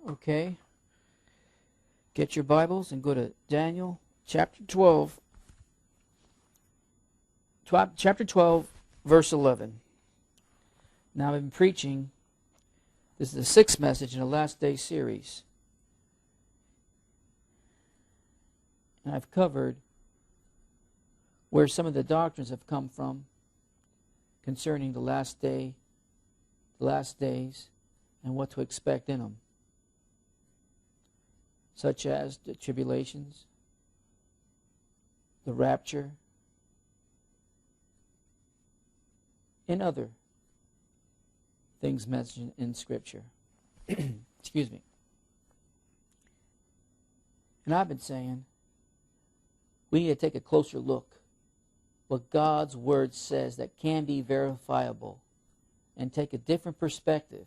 Okay. Get your Bibles and go to Daniel chapter 12. Chapter 12, verse 11. Now I've been preaching. This is the sixth message in the Last Day series. And I've covered where some of the doctrines have come from concerning the last day, the last days, and what to expect in them, such as the tribulations, the rapture, and other things mentioned in Scripture. Excuse me. And I've been saying, we need to take a closer look what God's Word says that can be verifiable and take a different perspective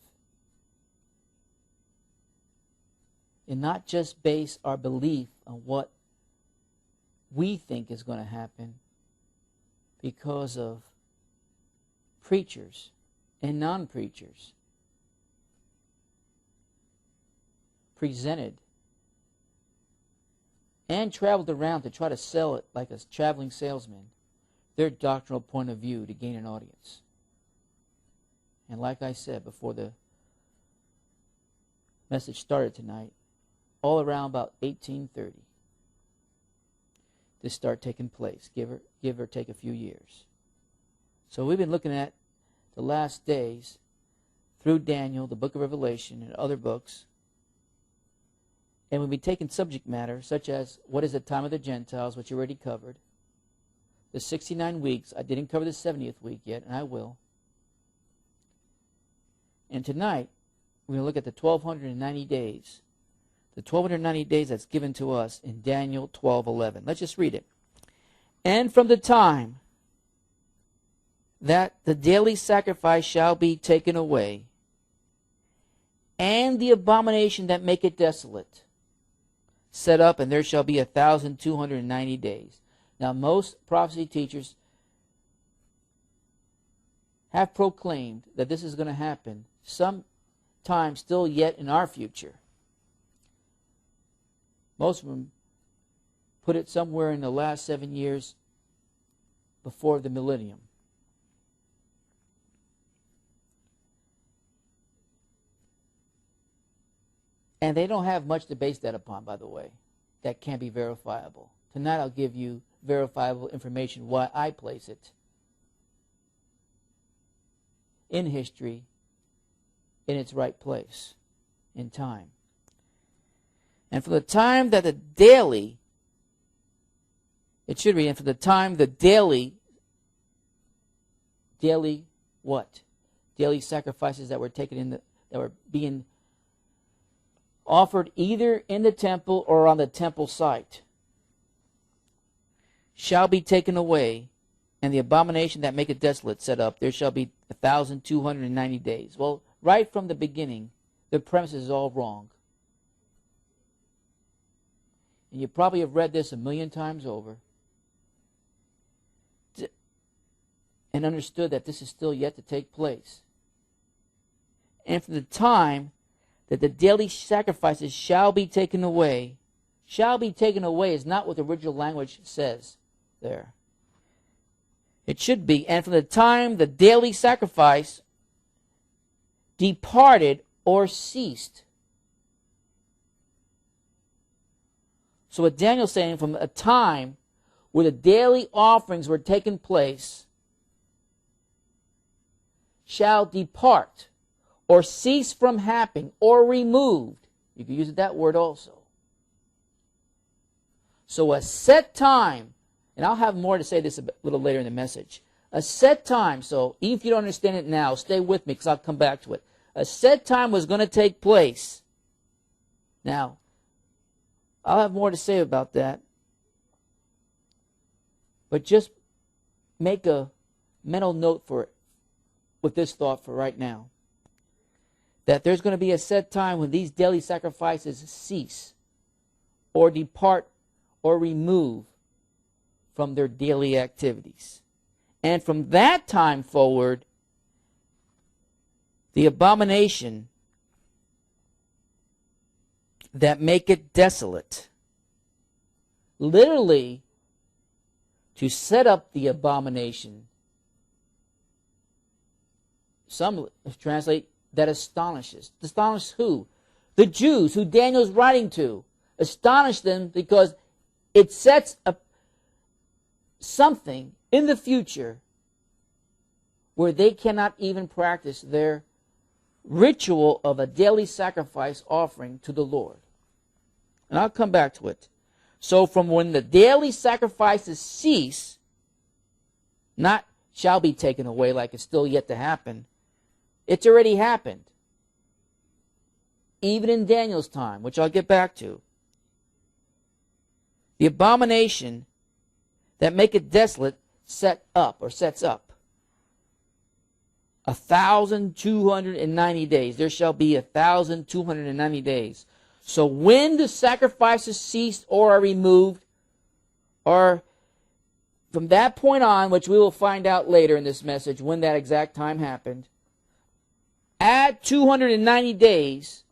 and not just base our belief on what we think is going to happen because of preachers and non-preachers presented and traveled around to try to sell it like a traveling salesman, their doctrinal point of view to gain an audience. And like I said before the message started tonight, all around about 1830, this start taking place, give or take a few years. So we've been looking at the last days through Daniel, the book of Revelation, and other books. And we've been taking subject matter such as what is the time of the Gentiles, which you already covered. The 69 weeks. I didn't cover the 70th week yet, and I will. And tonight, we're going to look at the 1290 days. The 1290 days that's given to us in Daniel 12:11. Let's just read it. And from the time that the daily sacrifice shall be taken away, and the abomination that maketh desolate set up, and there shall be 1,290 days. Now, most prophecy teachers have proclaimed that this is going to happen sometime still yet in our future. Most of them put it somewhere in the last 7 years before the millennium. And they don't have much to base that upon, by the way, that can be verifiable. Tonight I'll give you verifiable information why I place it in history in its right place in time. And from the time that the daily, it should read, and from the time the daily what? Daily sacrifices that were taken in that were being offered either in the temple or on the temple site shall be taken away, and the abomination that maketh desolate set up, there shall be 1,290 days. Well, right from the beginning, the premise is all wrong. And you probably have read this 1,000,000 times over and understood that this is still yet to take place. And from the time that the daily sacrifices shall be taken away is not what the original language says there. It should be, and from the time the daily sacrifice departed or ceased. So what Daniel's saying, from a time where the daily offerings were taking place, shall depart or cease from happening or removed. You can use that word also. So a set time, and I'll have more to say this a little later in the message. A set time, so even if you don't understand it now, stay with me because I'll come back to it. A set time was going to take place. Now, I'll have more to say about that. But just make a mental note for it with this thought for right now. That there's going to be a set time when these daily sacrifices cease or depart or remove from their daily activities. And from that time forward, the abomination that make it desolate. Literally, to set up the abomination. Some translate that astonishes. Astonish who? The Jews who Daniel's writing to. Astonish them because it sets up something in the future where they cannot even practice their ritual of a daily sacrifice offering to the Lord. And I'll come back to it. So from when the daily sacrifices cease, not shall be taken away like it's still yet to happen, it's already happened. Even in Daniel's time, which I'll get back to. The abomination that make it desolate sets up 1,290 days. There shall be 1,290 days. So when the sacrifices cease or are removed, or from that point on, which we will find out later in this message when that exact time happened, add 290 days,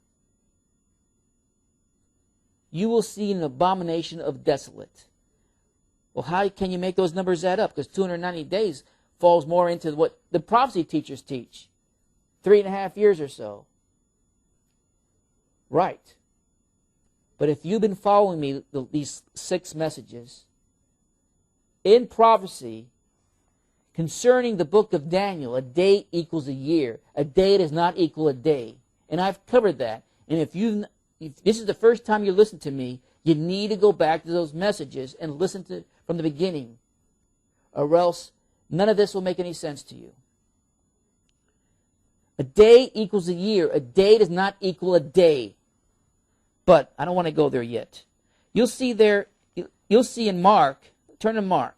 you will see an abomination of desolate. Well, how can you make those numbers add up? Because 290 days falls more into what the prophecy teachers teach. 3.5 years or so. Right. But if you've been following me, these 6 messages, in prophecy, concerning the book of Daniel, a day equals a year. A day does not equal a day. And I've covered that. And if this is the first time you listen to me, you need to go back to those messages and listen to from the beginning. Or else none of this will make any sense to you. A day equals a year. A day does not equal a day. But I don't want to go there yet. You'll see in Mark, turn to Mark,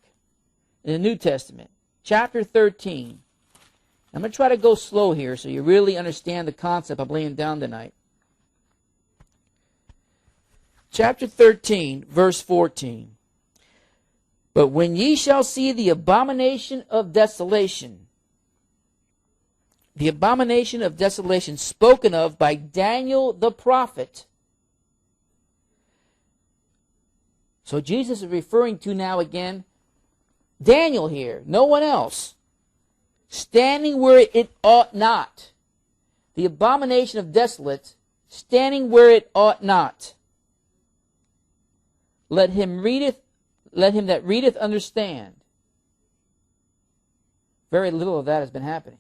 in the New Testament, chapter 13. I'm going to try to go slow here so you really understand the concept I'm laying down tonight. Chapter 13, verse 14. But when ye shall see the abomination of desolation, the abomination of desolation spoken of by Daniel the prophet. So Jesus is referring to now again Daniel here, no one else. Standing where it ought not. The abomination of desolate, standing where it ought not. Let him that readeth understand. Very little of that has been happening.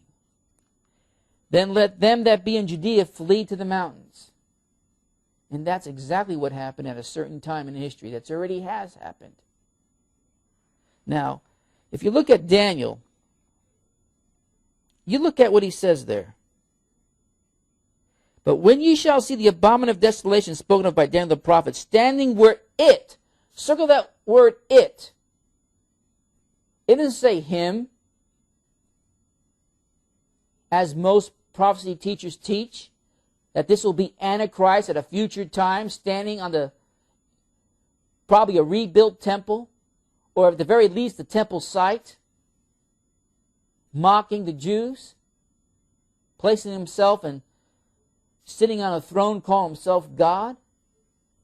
Then let them that be in Judea flee to the mountains. And that's exactly what happened at a certain time in history. That already has happened. Now, if you look at Daniel, you look at what he says there. But when ye shall see the abomination of desolation spoken of by Daniel the prophet, standing where it, circle that word it. It doesn't say him, as most prophecy teachers teach, that this will be Antichrist at a future time, standing on probably a rebuilt temple, or at the very least the temple site, mocking the Jews, placing himself and sitting on a throne, calling himself God.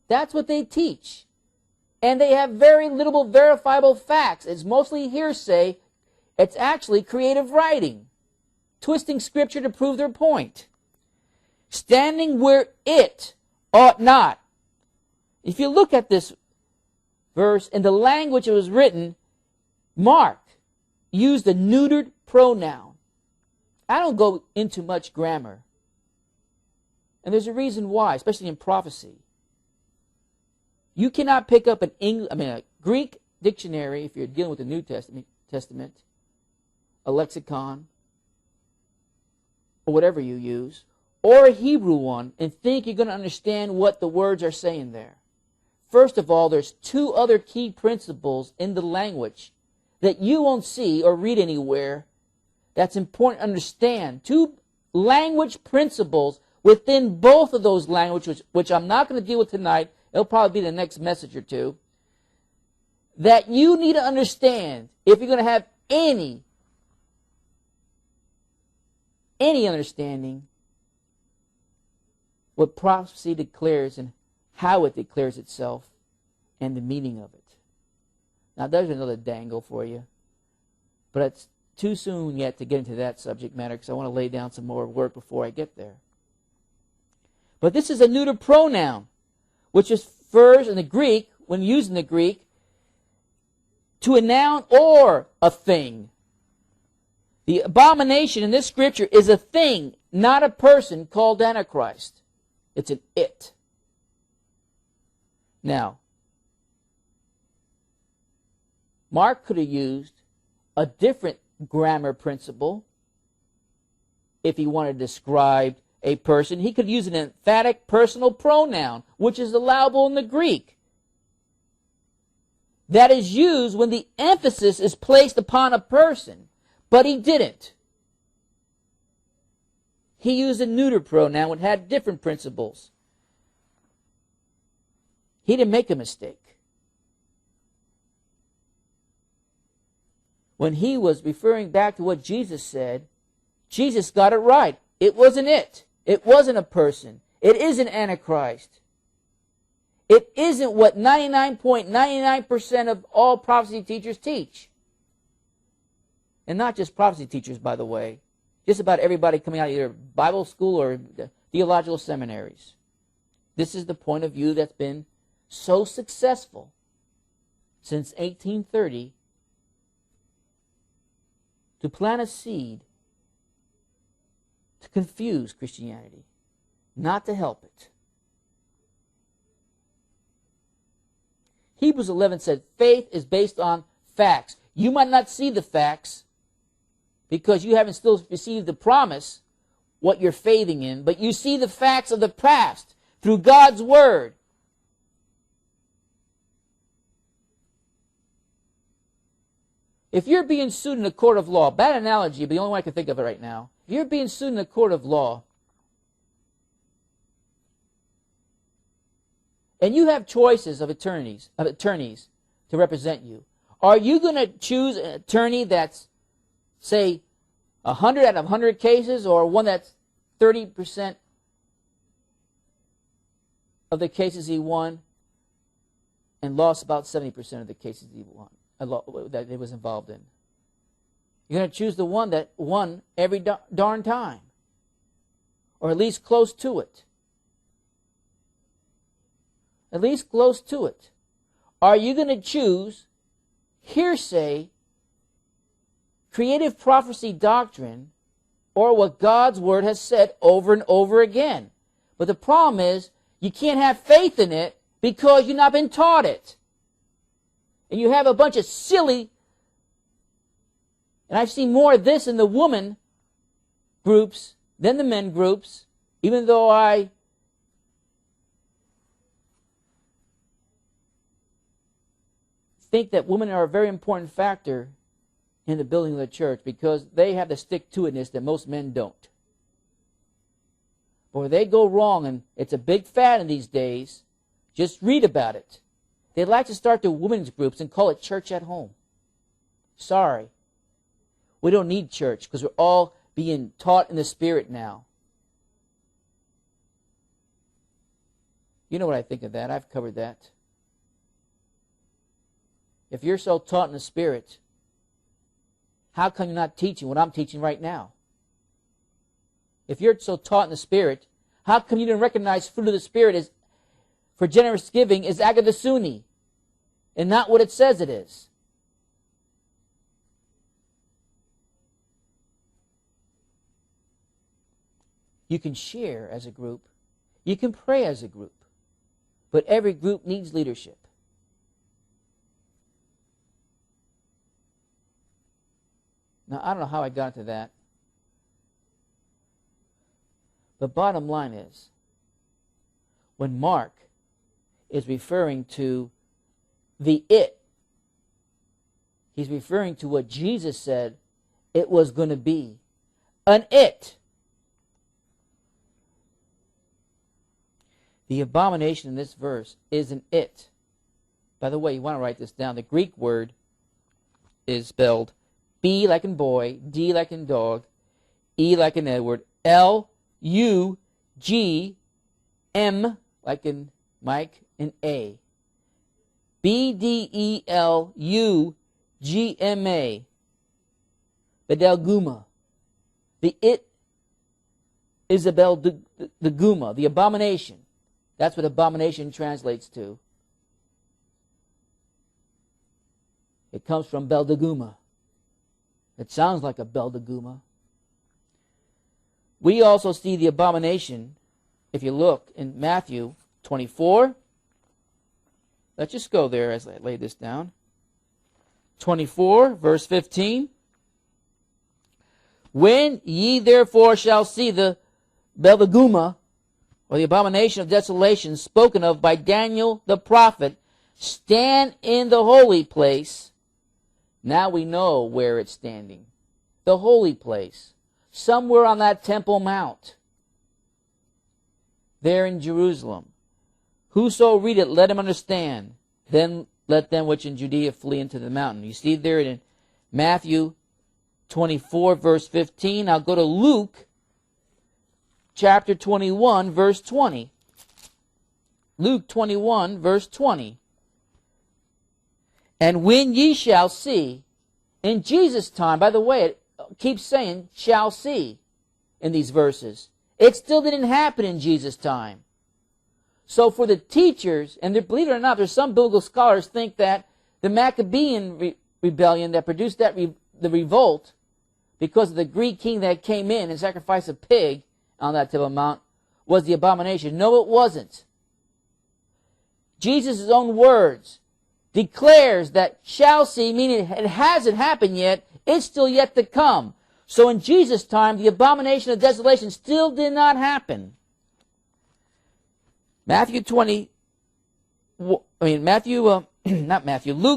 That's what they teach. And they have very little verifiable facts. It's mostly hearsay. It's actually creative writing, twisting scripture to prove their point. Standing where it ought not. If you look at this verse, in the language it was written, Mark used a neutered pronoun. I don't go into much grammar. And there's a reason why, especially in prophecy. You cannot pick up a Greek dictionary if you're dealing with the New Testament, a lexicon, or whatever you use, or a Hebrew one, and think you're going to understand what the words are saying there. First of all, there's 2 other key principles in the language that you won't see or read anywhere that's important to understand. 2 language principles within both of those languages, which I'm not going to deal with tonight. It'll probably be the next message or 2, that you need to understand if you're going to have any understanding what prophecy declares and how it declares itself, and the meaning of it. Now, there's another dangle for you. But it's too soon yet to get into that subject matter because I want to lay down some more work before I get there. But this is a neuter pronoun, which refers in the Greek, when used in the Greek, to a noun or a thing. The abomination in this scripture is a thing, not a person called Antichrist. It's an it. Now, Mark could have used a different grammar principle if he wanted to describe a person. He could use an emphatic personal pronoun, which is allowable in the Greek. That is used when the emphasis is placed upon a person, but he didn't. He used a neuter pronoun which had different principles. He didn't make a mistake. When he was referring back to what Jesus said, Jesus got it right. It wasn't it. It wasn't a person. It isn't Antichrist. It isn't what 99.99% of all prophecy teachers teach. And not just prophecy teachers, by the way. Just about everybody coming out of either Bible school or theological seminaries. This is the point of view that's been so successful since 1830 to plant a seed to confuse Christianity, not to help it. Hebrews 11 said faith is based on facts. You might not see the facts because you haven't still received the promise, what you're faithing in, but you see the facts of the past through God's Word. If you're being sued in a court of law, bad analogy, but the only one I can think of it right now. If you're being sued in a court of law, and you have choices of attorneys to represent you, are you going to choose an attorney that's, say, 100 out of 100 cases, or one that's 30% of the cases he won and lost about 70% of the cases he won? That it was involved in? You're going to choose the one that won every darn time, or at least close to it. At least close to it. Are you going to choose hearsay, creative prophecy doctrine, or what God's Word has said over and over again? But the problem is, you can't have faith in it because you've not been taught it. And you have a bunch of silly, and I've seen more of this in the woman groups than the men groups, even though I think that women are a very important factor in the building of the church because they have the stick-to-itness that most men don't. But where they go wrong, and it's a big fad in these days, just read about it. They'd like to start their women's groups and call it church at home. Sorry. We don't need church because we're all being taught in the Spirit now. You know what I think of that. I've covered that. If you're so taught in the Spirit, how come you're not teaching what I'm teaching right now? If you're so taught in the Spirit, how come you didn't recognize fruit of the Spirit as for generous giving is agathosune, and not what it says it is? You can share as a group. You can pray as a group. But every group needs leadership. Now, I don't know how I got to that. But bottom line is, when Mark is referring to the it, he's referring to what Jesus said it was going to be. An it. The abomination in this verse is an it. By the way, you want to write this down. The Greek word is spelled B like in boy, D like in dog, E like in Edward, L, U, G, M like in Mike, an A. Bedelugma. Bedelguma. The it is the Guma, the abomination. That's what abomination translates to. It comes from Beldaguma. It sounds like a Beldaguma. We also see the abomination, if you look in Matthew 24. Let's just go there as I lay this down. 24, verse 15. When ye therefore shall see the Beldaguma, or the abomination of desolation, spoken of by Daniel the prophet, stand in the holy place. Now we know where it's standing. The holy place. Somewhere on that Temple Mount. There in Jerusalem. Whoso read it, let him understand. Then let them which in Judea flee into the mountain. You see there in Matthew 24, verse 15. I'll go to Luke chapter 21, verse 20. Luke 21, verse 20. And when ye shall see, in Jesus' time, by the way, it keeps saying, shall see in these verses. It still didn't happen in Jesus' time. So for the teachers, and believe it or not, there's some biblical scholars think that the Maccabean rebellion that produced the revolt, because of the Greek king that came in and sacrificed a pig on that Temple Mount, was the abomination. No, it wasn't. Jesus' own words declares that shall see, meaning it hasn't happened yet, it's still yet to come. So in Jesus' time, the abomination of desolation still did not happen. Luke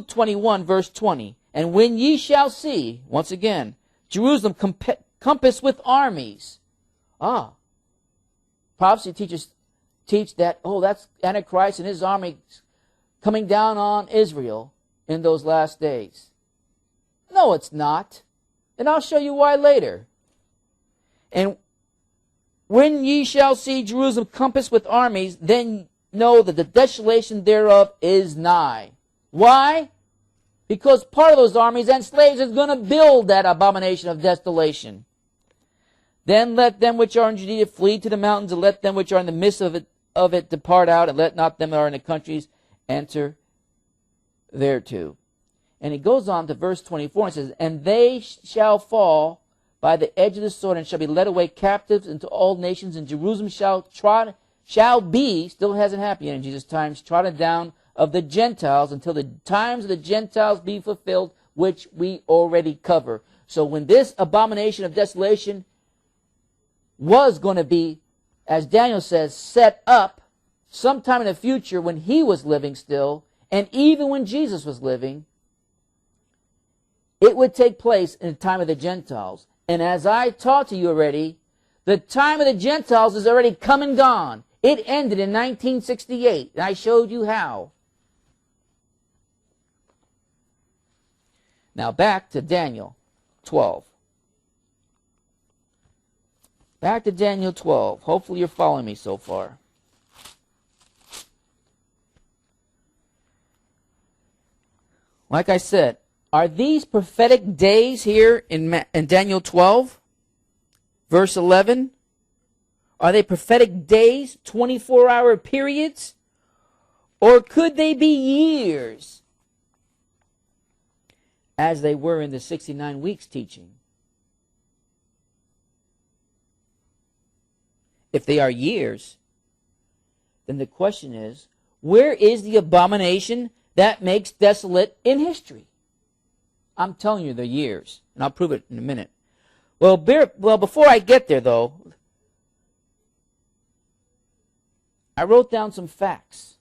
21, verse 20. And when ye shall see, once again, Jerusalem compassed with armies. Prophecy teachers teach that, that's Antichrist and his army coming down on Israel in those last days. No, it's not. And I'll show you why later. And when ye shall see Jerusalem compassed with armies, then know that the desolation thereof is nigh. Why? Because part of those armies and slaves is going to build that abomination of desolation. Then let them which are in Judea flee to the mountains, and let them which are in the midst of it depart out, and let not them that are in the countries enter thereto. And he goes on to verse 24 and says, and they shall fall by the edge of the sword, and shall be led away captives into all nations, and Jerusalem shall be, still hasn't happened yet in Jesus' times, trodden down of the Gentiles until the times of the Gentiles be fulfilled, which we already cover. So when this abomination of desolation was going to be, as Daniel says, set up sometime in the future when he was living still, and even when Jesus was living, it would take place in the time of the Gentiles. And as I taught to you already, the time of the Gentiles is already come and gone. It ended in 1968, and I showed you how. Now back to Daniel 12. Back to Daniel 12. Hopefully you're following me so far. Like I said, are these prophetic days here in Daniel 12, verse 11? Are they prophetic days, 24-hour periods? Or could they be years, as they were in the 69 weeks teaching? If they are years, then the question is, where is the abomination that makes desolate in history? I'm telling you the years, and I'll prove it in a minute. Well, before I get there, though, I wrote down some facts.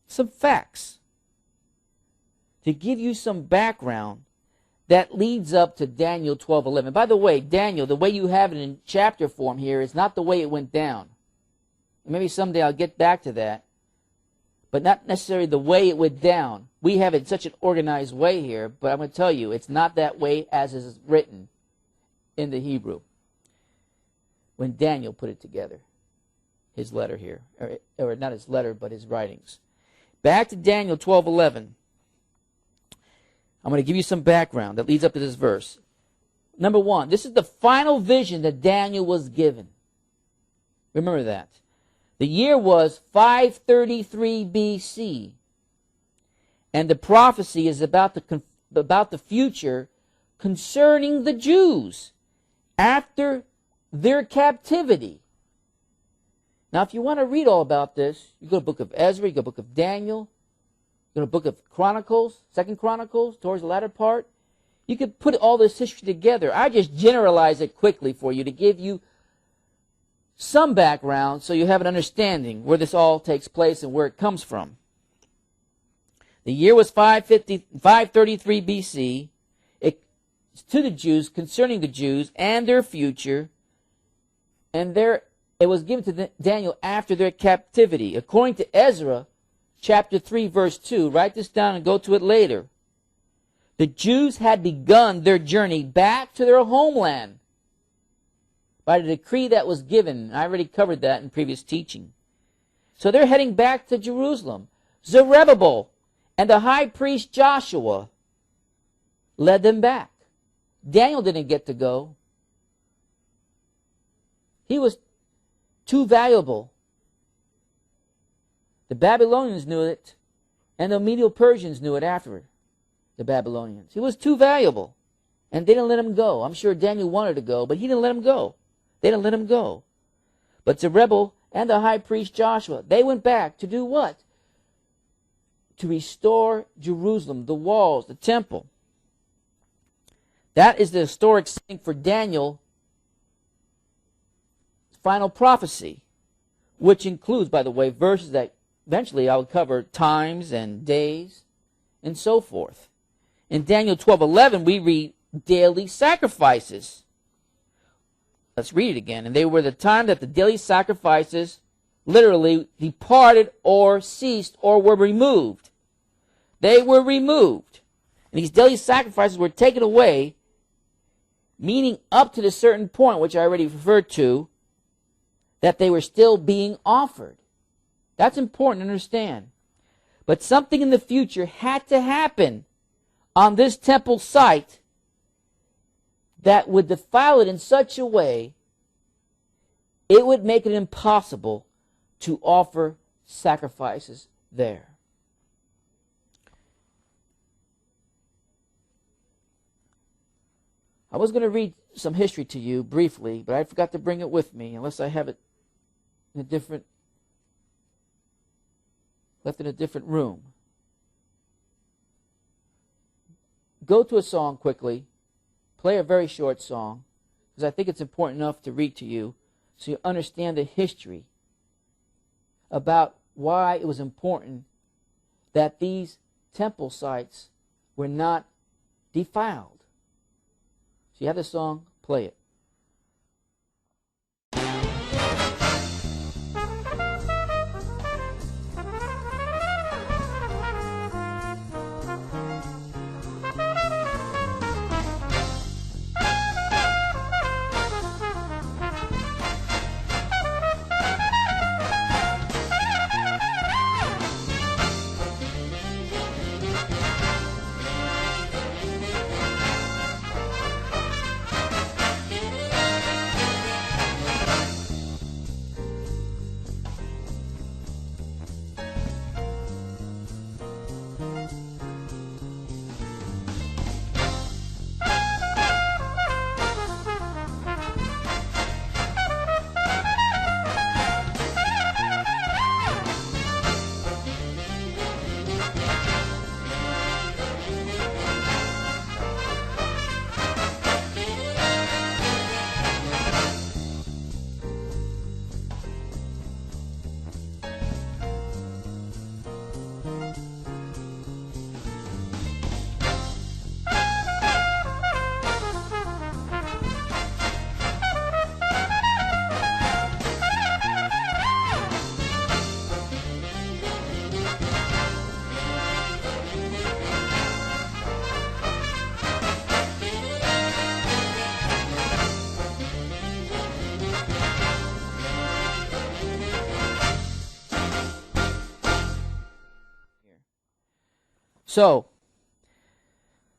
Some facts to give you some background that leads up to Daniel 12:11. By the way, Daniel, the way you have it in chapter form here is not the way it went down. Maybe someday I'll get back to that. But not necessarily the way it went down. We have it in such an organized way here, but I'm going to tell you, it's not that way as is written in the Hebrew when Daniel put it together. his letter here. Or not his letter, but his writings. Back to Daniel 12:11. I'm going to give you some background that leads up to this verse. Number one, this is the final vision that Daniel was given. Remember that. The year was 533 BC. And the prophecy is about the future concerning the Jews after their captivity. Now, if you want to read all about this, you go to the book of Ezra, you go to the book of Daniel, you go to the book of Chronicles, 2nd Chronicles, towards the latter part. You could put all this history together. I just generalize it quickly for you to give you some background so you have an understanding where this all takes place and where it comes from. The year was 533 BC. It's to the Jews, concerning the Jews and their future, and it was given to Daniel after their captivity. According to Ezra, chapter 3, verse 2, write this down and go to it later. The Jews had begun their journey back to their homeland by the decree that was given. I already covered that in previous teaching. So they're heading back to Jerusalem. Zerubbabel and the high priest Joshua led them back. Daniel didn't get to go. He was too valuable. The Babylonians knew it, and the Medo-Persians knew it after the Babylonians. He was too valuable, and they didn't let him go. I'm sure Daniel wanted to go, but he didn't let him go. They didn't let him go. But Zerubbabel and the high priest Joshua, they went back to do what? To restore Jerusalem, the walls, the temple. That is the historic setting for Daniel's final prophecy, which includes, by the way, verses that eventually I'll cover, times and days and so forth. In Daniel 12:11, we read daily sacrifices. Let's read it again. And they were the time that the daily sacrifices literally departed or ceased or were removed. They were removed. And these daily sacrifices were taken away, meaning up to the certain point, which I already referred to, that they were still being offered. That's important to understand. But something in the future had to happen on this temple site that would defile it in such a way it would make it impossible to offer sacrifices there. I was going to read some history to you briefly, but I forgot to bring it with me unless I have it in a different, left in a different room. Go to a song quickly. Play a very short song, because I think it's important enough to read to you so you understand the history about why it was important that these temple sites were not defiled. So you have the song, play it. So,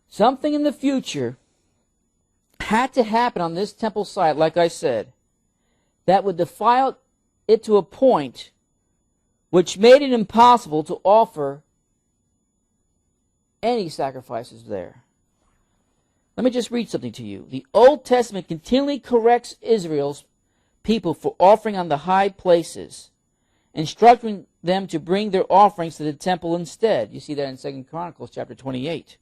something in the future had to happen on this temple site, like I said, that would defile it to a point which made it impossible to offer any sacrifices there. Let me just read something to you. The Old Testament continually corrects Israel's people for offering on the high places, instructing them to bring their offerings to the temple instead. You see that in 2 Chronicles chapter 28.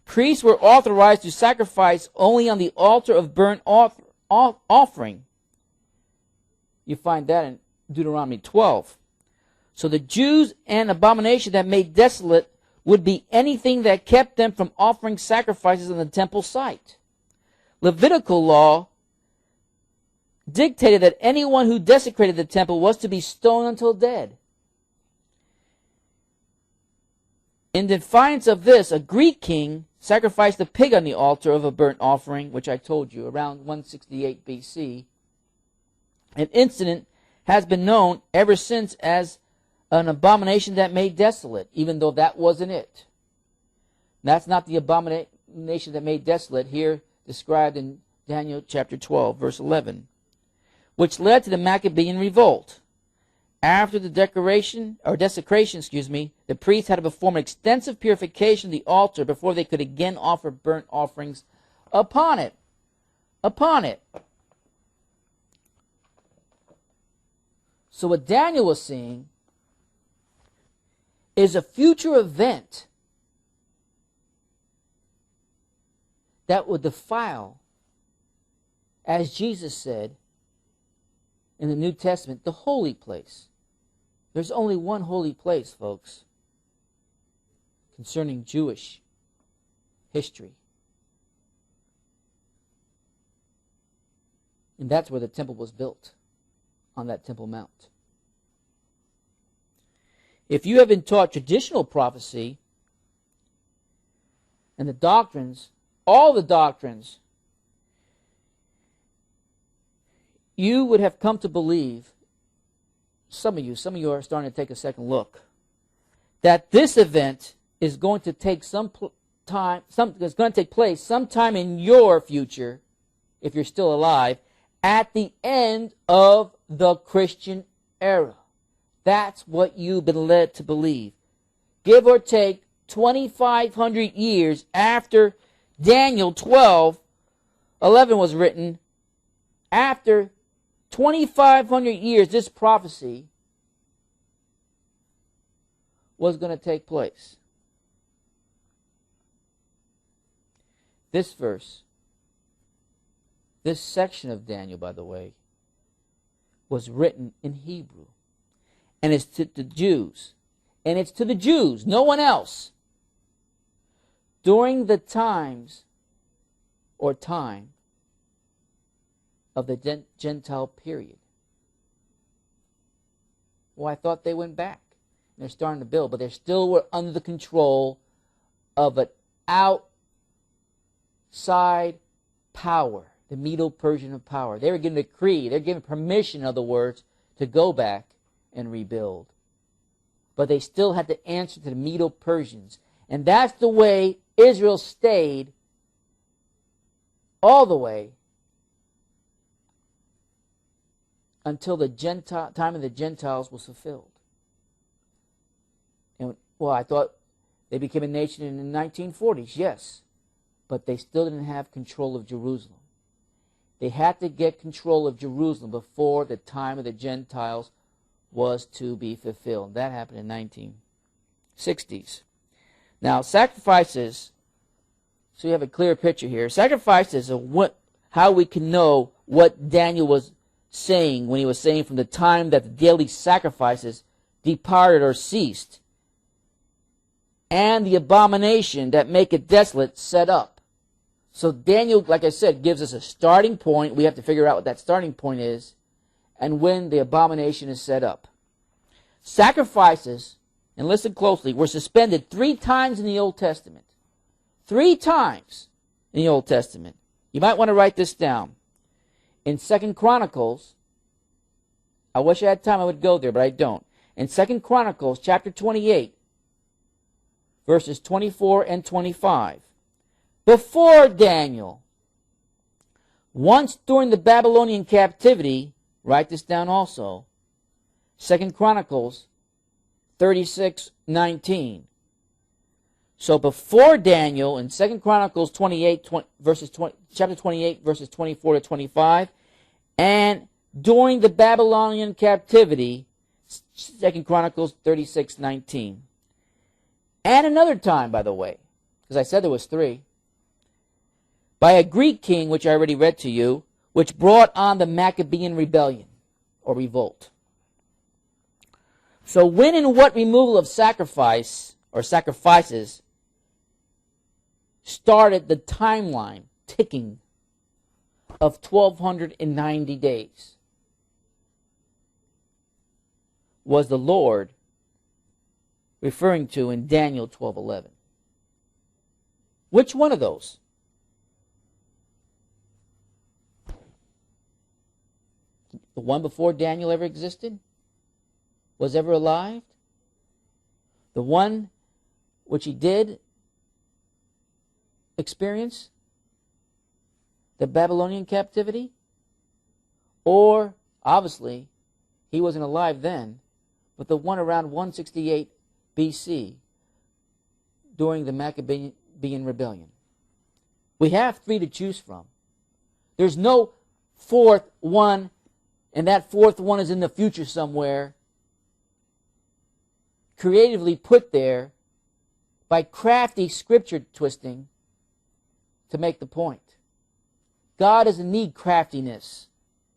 Priests were authorized to sacrifice only on the altar of burnt offering. You find that in Deuteronomy 12. So the Jews and abomination that made desolate would be anything that kept them from offering sacrifices on the temple site. Levitical law dictated that anyone who desecrated the temple was to be stoned until dead. In defiance of this, a Greek king sacrificed a pig on the altar of a burnt offering, which I told you, around 168 BC. An incident has been known ever since as an abomination that made desolate, even though that wasn't it. That's not the abomination that made desolate here described in Daniel chapter 12, verse 11, which led to the Maccabean revolt. After the desecration, the priests had to perform extensive purification of the altar before they could again offer burnt offerings upon it. So what Daniel was seeing is a future event that would defile, as Jesus said in the New Testament, the holy place. There's only one holy place, folks, concerning Jewish history. And that's where the temple was built, on that Temple Mount. If you have been taught traditional prophecy and the doctrines, all the doctrines, you would have come to believe, some of you are starting to take a second look, that this event is going to take it's going to take place sometime in your future, if you're still alive, at the end of the Christian era. That's what you've been led to believe. Give or take 2,500 years after Daniel 12:11 was written, after 2,500 years, this prophecy was going to take place. This verse, this section of Daniel, by the way, was written in Hebrew. And it's to the Jews. And it's to the Jews, no one else. During the time of the Gentile period. Well, I thought they went back. They're starting to build, but they still were under the control of an outside power, the Medo-Persian power. They were given a decree, they're given permission, in other words, to go back and rebuild. But they still had to answer to the Medo-Persians. And that's the way Israel stayed all the way until the time of the Gentiles was fulfilled. And, well, I thought they became a nation in the 1940s, yes. But they still didn't have control of Jerusalem. They had to get control of Jerusalem before the time of the Gentiles was to be fulfilled. That happened in the 1960s. Now, sacrifices, so you have a clear picture here. Sacrifices are how we can know what Daniel was saying when he was saying from the time that the daily sacrifices departed or ceased, and the abomination that make it desolate set up. So Daniel, like I said, gives us a starting point. We have to figure out what that starting point is and when the abomination is set up. Sacrifices, and listen closely, were suspended 3 times in the Old Testament. 3 times in the Old Testament. You might want to write this down. In 2 Chronicles, I wish I had time I would go there, but I don't. In 2 Chronicles chapter 28, verses 24 and 25. Before Daniel, once during the Babylonian captivity, write this down also, 2 Chronicles 36:19. So before Daniel in 2 Chronicles 28, chapter 28, verses 24 to 25, and during the Babylonian captivity, 2 Chronicles 36:19. And another time, by the way, because I said there was three, by a Greek king, which I already read to you, which brought on the Maccabean rebellion, or revolt. So when and what removal of sacrifice, or sacrifices, started the timeline ticking of 1,290 days was the Lord referring to in Daniel 12:11. Which one of those? The one before Daniel ever existed? Was ever alive? The one which he did experience? The Babylonian captivity? Or, obviously, he wasn't alive then, but the one around 168 BC during the Maccabean rebellion. We have three to choose from. There's no fourth one, and that fourth one is in the future somewhere, creatively put there by crafty scripture twisting to make the point. God doesn't need craftiness.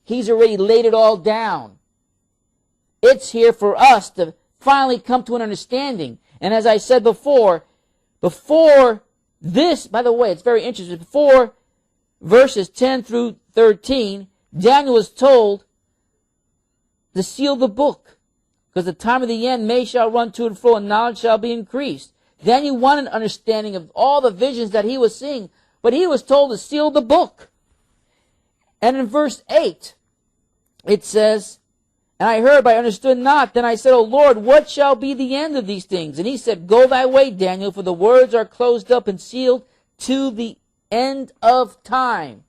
He's already laid it all down. It's here for us to finally come to an understanding. And as I said before this, by the way, it's very interesting, before verses 10 through 13, Daniel was told to seal the book, because the time of the end May shall run to and fro, and knowledge shall be increased. Daniel wanted an understanding of all the visions that he was seeing, but he was told to seal the book. And in verse 8, it says, and I heard, but I understood not. Then I said, O Lord, what shall be the end of these things? And he said, Go thy way, Daniel, for the words are closed up and sealed to the end of time.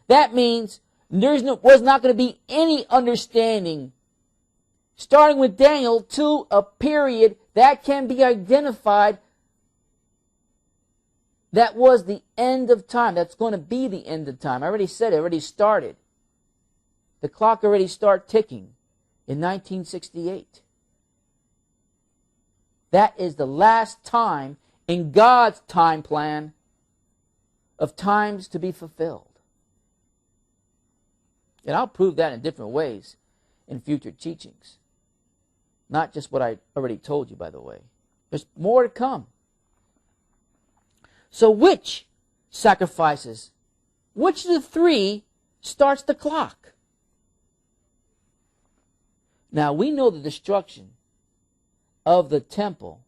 That means was not going to be any understanding, starting with Daniel, to a period that can be identified that was the end of time. That's going to be the end of time. I already said it, already started. The clock already started ticking in 1968. That is the last time in God's time plan of times to be fulfilled. And I'll prove that in different ways in future teachings. Not just what I already told you, by the way. There's more to come. So which sacrifices, which of the three starts the clock? Now, we know the destruction of the temple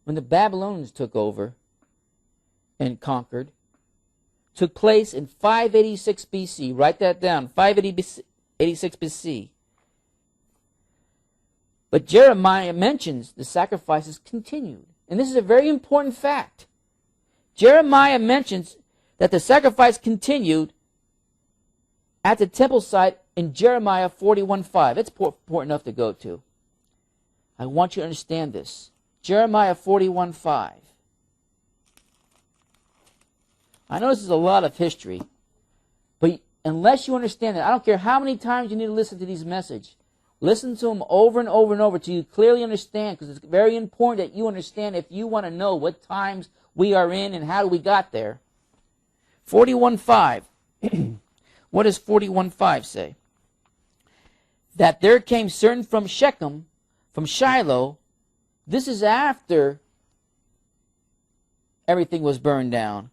when the Babylonians took over and conquered took place in 586 BC. Write that down, 586 BC. But Jeremiah mentions the sacrifices continued. And this is a very important fact. Jeremiah mentions that the sacrifice continued at the temple site in Jeremiah 41:5. It's important enough to go to. I want you to understand this. Jeremiah 41:5. I know this is a lot of history, but unless you understand it, I don't care how many times you need to listen to these messages. Listen to them over and over and over till you clearly understand, because it's very important that you understand if you want to know what times we are in and how we got there. 41:5. What does 41:5 say? That there came certain from Shechem, from Shiloh. This is after everything was burned down.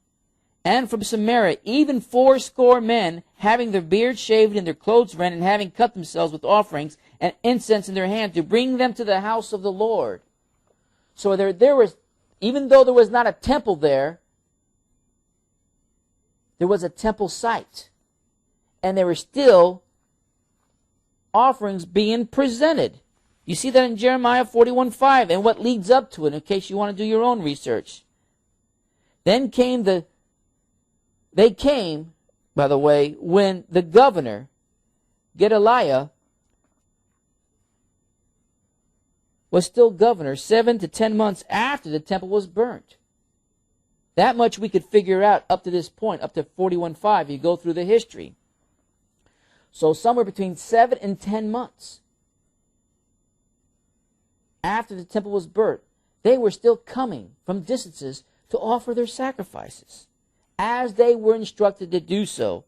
And from Samaria, even 80 men, having their beards shaven and their clothes rent, and having cut themselves with offerings and incense in their hand, to bring them to the house of the Lord. So there was, even though there was not a temple there was a temple site. And there were still offerings being presented. You see that in Jeremiah 41:5 and what leads up to it in case you want to do your own research. Then they came, by the way, when the governor, Gedaliah, was still governor 7 to 10 months after the temple was burnt. That much we could figure out up to this point, up to 41:5. You go through the history. So somewhere between 7 and 10 months after the temple was burnt, they were still coming from distances to offer their sacrifices, as they were instructed to do so.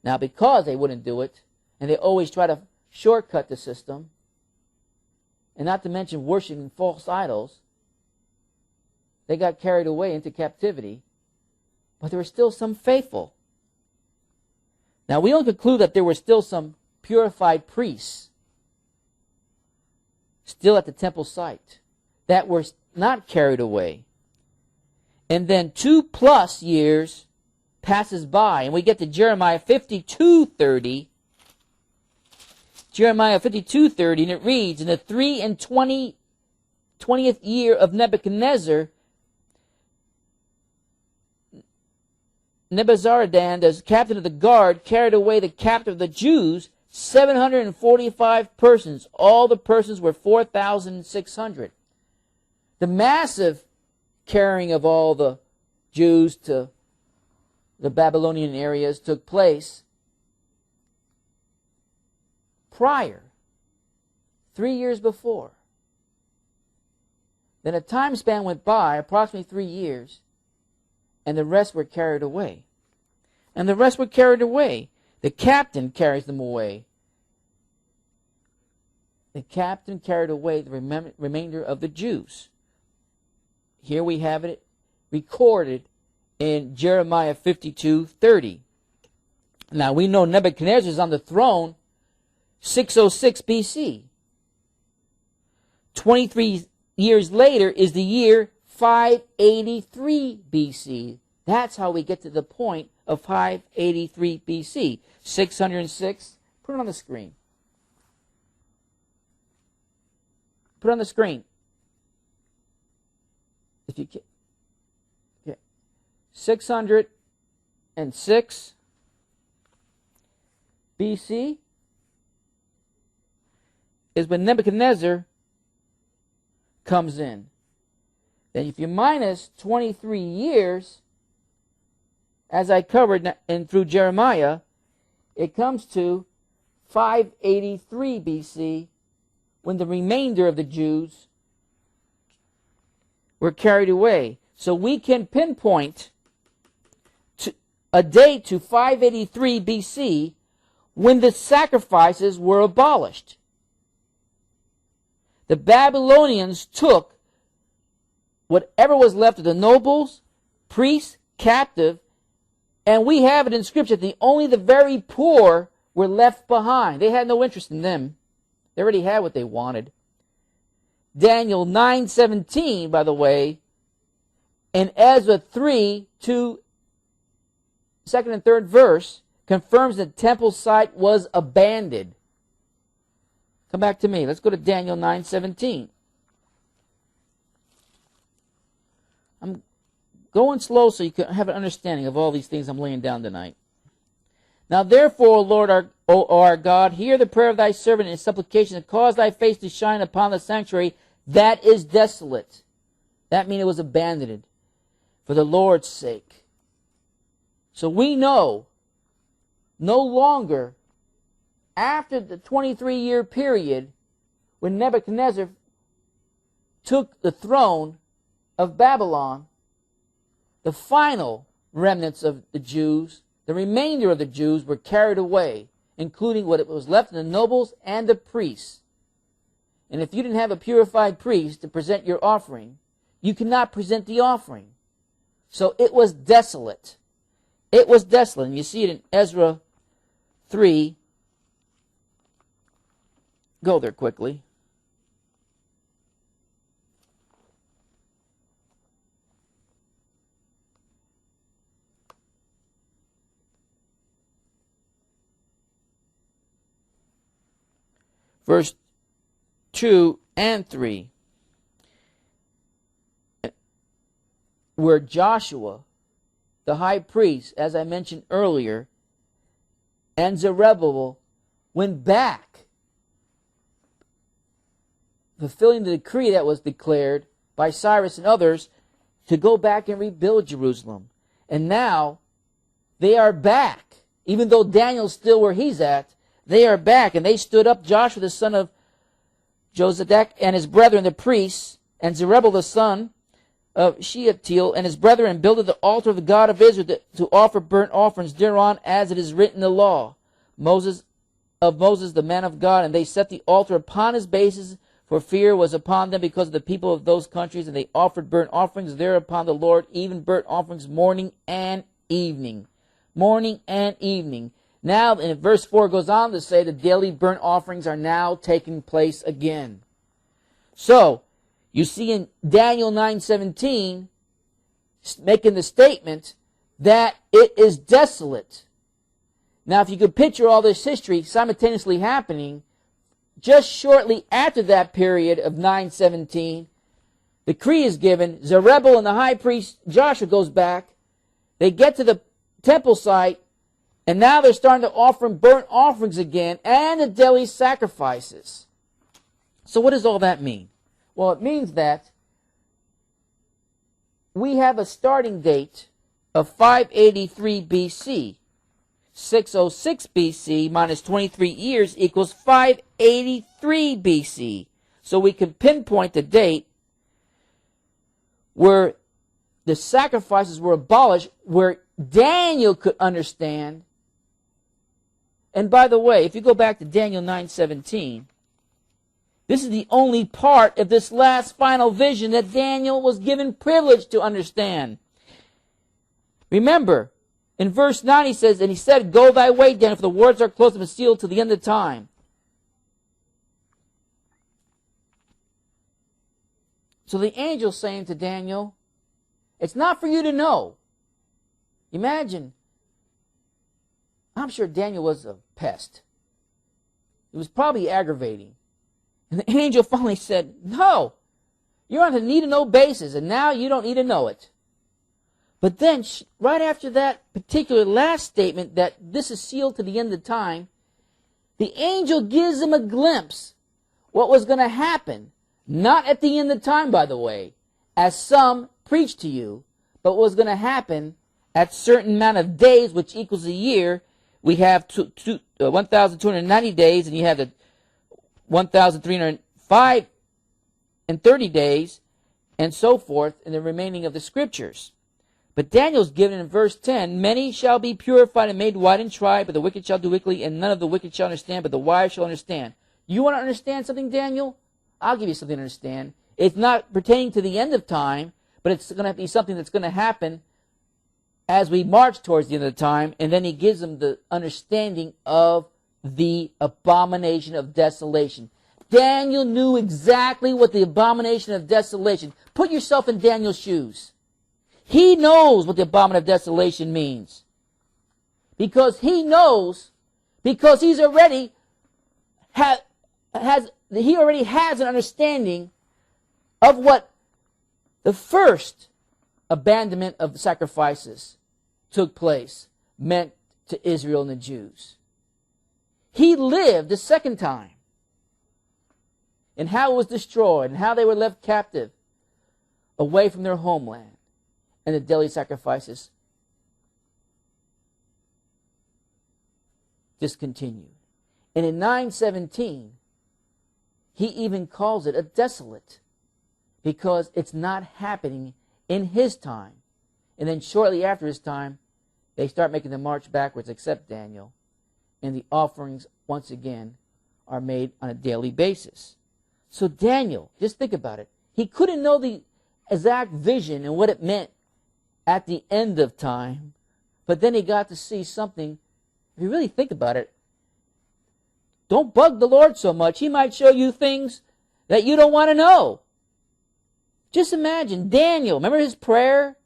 Now, because they wouldn't do it, and they always try to shortcut the system, and not to mention worshiping false idols, they got carried away into captivity, but there were still some faithful. Now, we don't conclude that there were still some purified priests still at the temple site that were not carried away. And then 2+ years passes by, and we get to Jeremiah 52:30. Jeremiah 52:30, and it reads, "In the 20th year of Nebuchadnezzar, Nebuzaradan, as captain of the guard, carried away the captive of the Jews, 745 persons. All the persons were 4,600. The massive carrying of all the Jews to the Babylonian areas took place prior, 3 years before. Then a time span went by, approximately 3 years, and the rest were carried away. And the rest were carried away. The captain carries them away. The captain carried away the remainder of the Jews. Here we have it recorded in Jeremiah 52:30. Now we know Nebuchadnezzar is on the throne 606 BC. 23 years later is the year 583 BC. That's how we get to the point of 583 BC. 606, put it on the screen. Put it on the screen. If you can. Okay. 606 BC is when Nebuchadnezzar comes in. Then if you minus 23 years, as I covered through Jeremiah, it comes to 583 BC, when the remainder of the Jews were carried away. So we can pinpoint a date to 583 BC when the sacrifices were abolished. The Babylonians took whatever was left of the nobles, priests, captive, and we have it in Scripture that only the very poor were left behind. They had no interest in them. They already had what they wanted. Daniel 9:17, by the way, and Ezra 3:2, second and third verse, confirms that the temple site was abandoned. Come back to me. Let's go to Daniel 9:17. I'm going slow so you can have an understanding of all these things I'm laying down tonight. Now therefore, O Lord, our God, hear the prayer of thy servant and his supplication, and cause thy face to shine upon the sanctuary that is desolate. That means it was abandoned for the Lord's sake. So we know no longer, after the 23-year period when Nebuchadnezzar took the throne of Babylon, the final remnants of the Jews, the remainder of the Jews, were carried away, including what was left of the nobles and the priests. And if you didn't have a purified priest to present your offering, you cannot present the offering. So it was desolate. It was desolate. And you see it in Ezra 3. Go there quickly. Verse 2 and 3, where Joshua, the high priest, as I mentioned earlier, and Zerubbabel went back, fulfilling the decree that was declared by Cyrus and others to go back and rebuild Jerusalem. And now they are back. Even though Daniel's still where he's at, they are back. And they stood up, Joshua the son of Josadak and his brethren the priests, and Zerubbabel the son of Shealtiel and his brethren, and builded the altar of the God of Israel to offer burnt offerings thereon, as it is written in the law. Moses, the man of God, and they set the altar upon his bases, for fear was upon them because of the people of those countries, and they offered burnt offerings there upon the Lord, even burnt offerings morning and evening. Morning and evening. Now, in verse 4 goes on to say the daily burnt offerings are now taking place again. So, you see in Daniel 9:17, making the statement that it is desolate. Now, if you could picture all this history simultaneously happening, just shortly after that period of 9:17, the decree is given. Zerubbabel and the high priest Joshua goes back. They get to the temple site, and now they're starting to offer burnt offerings again and the daily sacrifices. So what does all that mean? Well, it means that we have a starting date of 583 BC. 606 BC minus 23 years equals 583 BC. So we can pinpoint the date where the sacrifices were abolished, where Daniel could understand. And by the way, if you go back to Daniel 9:17, this is the only part of this last final vision that Daniel was given privilege to understand. Remember, in verse 9 he says, and he said, go thy way, Daniel, for the words are close and sealed to the end of time. So the angel's saying to Daniel, it's not for you to know. Imagine, I'm sure Daniel was a pest. It was probably aggravating. And the angel finally said, no, you're on a need-to-know basis, and now you don't need to know it. But then, right after that particular last statement that this is sealed to the end of time, the angel gives him a glimpse what was going to happen. Not at the end of time, by the way, as some preach to you, but what was going to happen at a certain amount of days, which equals a year. We have 1,290 days, and you have the 1,305 and 30 days, and so forth, in the remaining of the scriptures. But Daniel's given in verse 10, many shall be purified and made white and tried, but the wicked shall do wickedly, and none of the wicked shall understand, but the wise shall understand. You want to understand something, Daniel? I'll give you something to understand. It's not pertaining to the end of time, but it's going to be something that's going to happen as we march towards the end of the time, and then he gives them the understanding of the abomination of desolation. Daniel knew exactly what the abomination of desolation. Put yourself in Daniel's shoes. He knows what the abomination of desolation means. Because he knows, because he's already he already has an understanding of what the first abandonment of the sacrifices took place meant to Israel and the Jews. He lived the second time, and how it was destroyed, and how they were left captive away from their homeland, and the daily sacrifices discontinued. And in 9:17, he even calls it a desolate, because it's not happening in his time. And then shortly after his time, they start making the march backwards, except Daniel. And the offerings, once again, are made on a daily basis. So Daniel, just think about it. He couldn't know the exact vision and what it meant at the end of time. But then he got to see something. If you really think about it, don't bug the Lord so much. He might show you things that you don't want to know. Just imagine Daniel. Remember his prayer?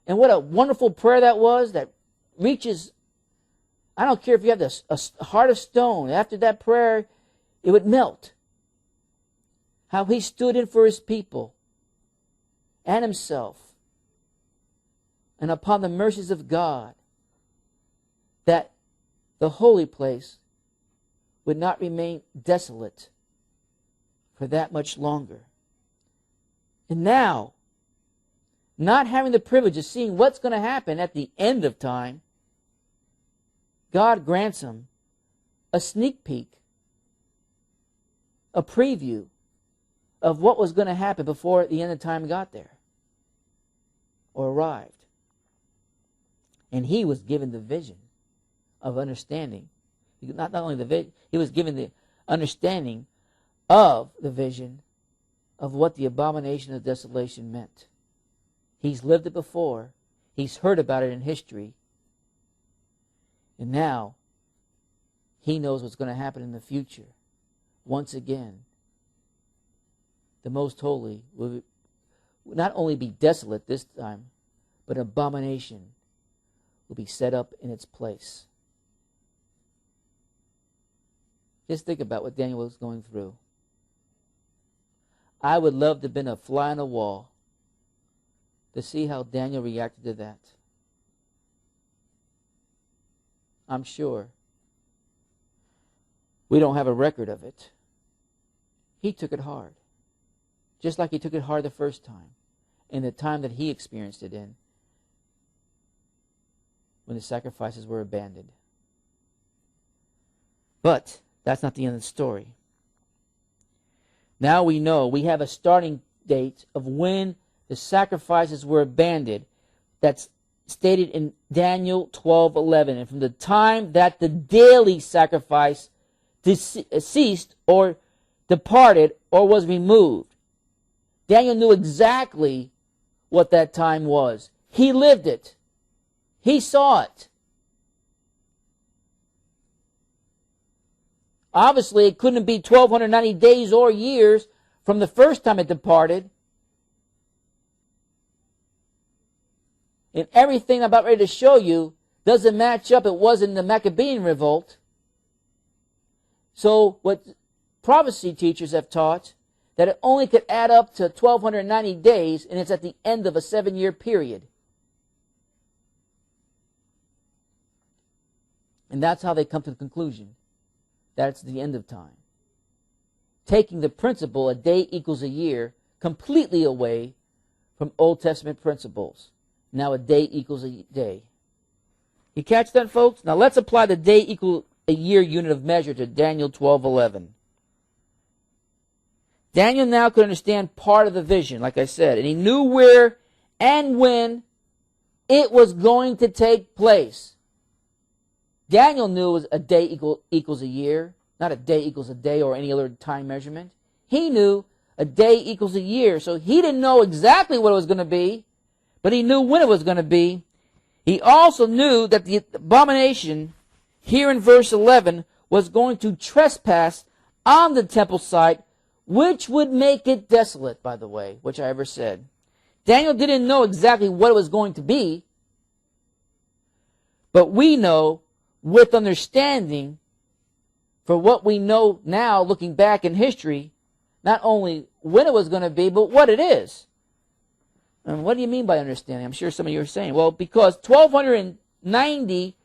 And what a wonderful prayer that was, that reaches, I don't care if you have a heart of stone. After that prayer, it would melt. how he stood in for his people and himself, and upon the mercies of God, that the holy place would not remain desolate for that much longer. And now, not having the privilege of seeing what's going to happen at the end of time, God grants him a sneak peek, a preview of what was going to happen before the end of time got there or arrived. And he was given the vision of understanding. Not only the vision, he was given the understanding of the vision of what the abomination of desolation meant. He's lived it before. He's heard about it in history. And now, he knows what's going to happen in the future. Once again, the most holy will not only be desolate this time, but abomination will be set up in its place. Just think about what Daniel was going through. I would love to have been a fly on the wall to see how Daniel reacted to that. I'm sure we don't have a record of it. He took it hard, just like he took it hard the first time, in the time that he experienced it in, when the sacrifices were abandoned. But that's not the end of the story. Now we know we have a starting date of when the sacrifices were abandoned. That's stated in Daniel 12:11. And from the time that the daily sacrifice ceased or departed or was removed, Daniel knew exactly what that time was. He lived it. He saw it. Obviously, it couldn't be 1,290 days or years from the first time it departed. And everything I'm about ready to show you doesn't match up. It was in the Maccabean revolt. So what prophecy teachers have taught, that it only could add up to 1,290 days, and it's at the end of a 7-year period. And that's how they come to the conclusion that it's the end of time. Taking the principle, a day equals a year, completely away from Old Testament principles. Now a day equals a day. You catch that, folks? Now let's apply the day equal a year unit of measure to Daniel 12:11. Daniel now could understand part of the vision, like I said, and he knew where and when it was going to take place. Daniel knew it was a day equals a year, not a day equals a day or any other time measurement. He knew a day equals a year, so he didn't know exactly what it was going to be, but he knew when it was going to be. He also knew that the abomination, here in verse 11, was going to trespass on the temple site, which would make it desolate, by the way, which I ever said. Daniel didn't know exactly what it was going to be, but we know with understanding, for what we know now, looking back in history, not only when it was going to be, but what it is. And what do you mean by understanding? I'm sure some of you are saying, well, because 1,290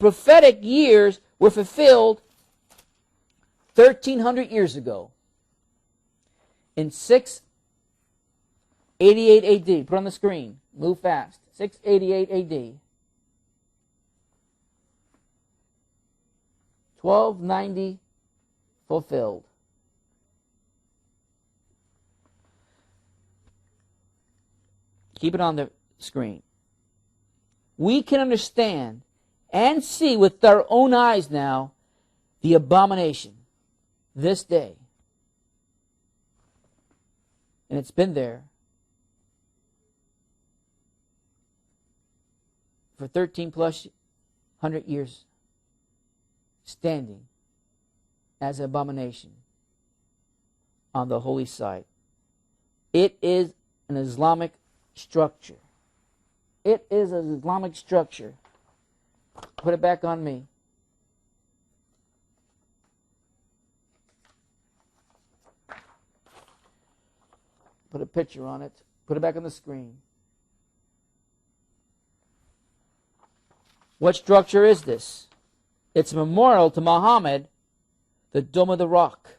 prophetic years were fulfilled 1,300 years ago. In 688 AD. Put on the screen. Move fast. 688 AD. 1,290 fulfilled. Keep it on the screen. We can understand and see with our own eyes now the abomination this day. And it's been there for 1,300+ years, standing as an abomination on the holy site. It is an Islamic structure. It is an Islamic structure. Put it back on me. put a picture on it. Put it back on the screen. What structure is this? It's a memorial to Muhammad, the Dome of the Rock,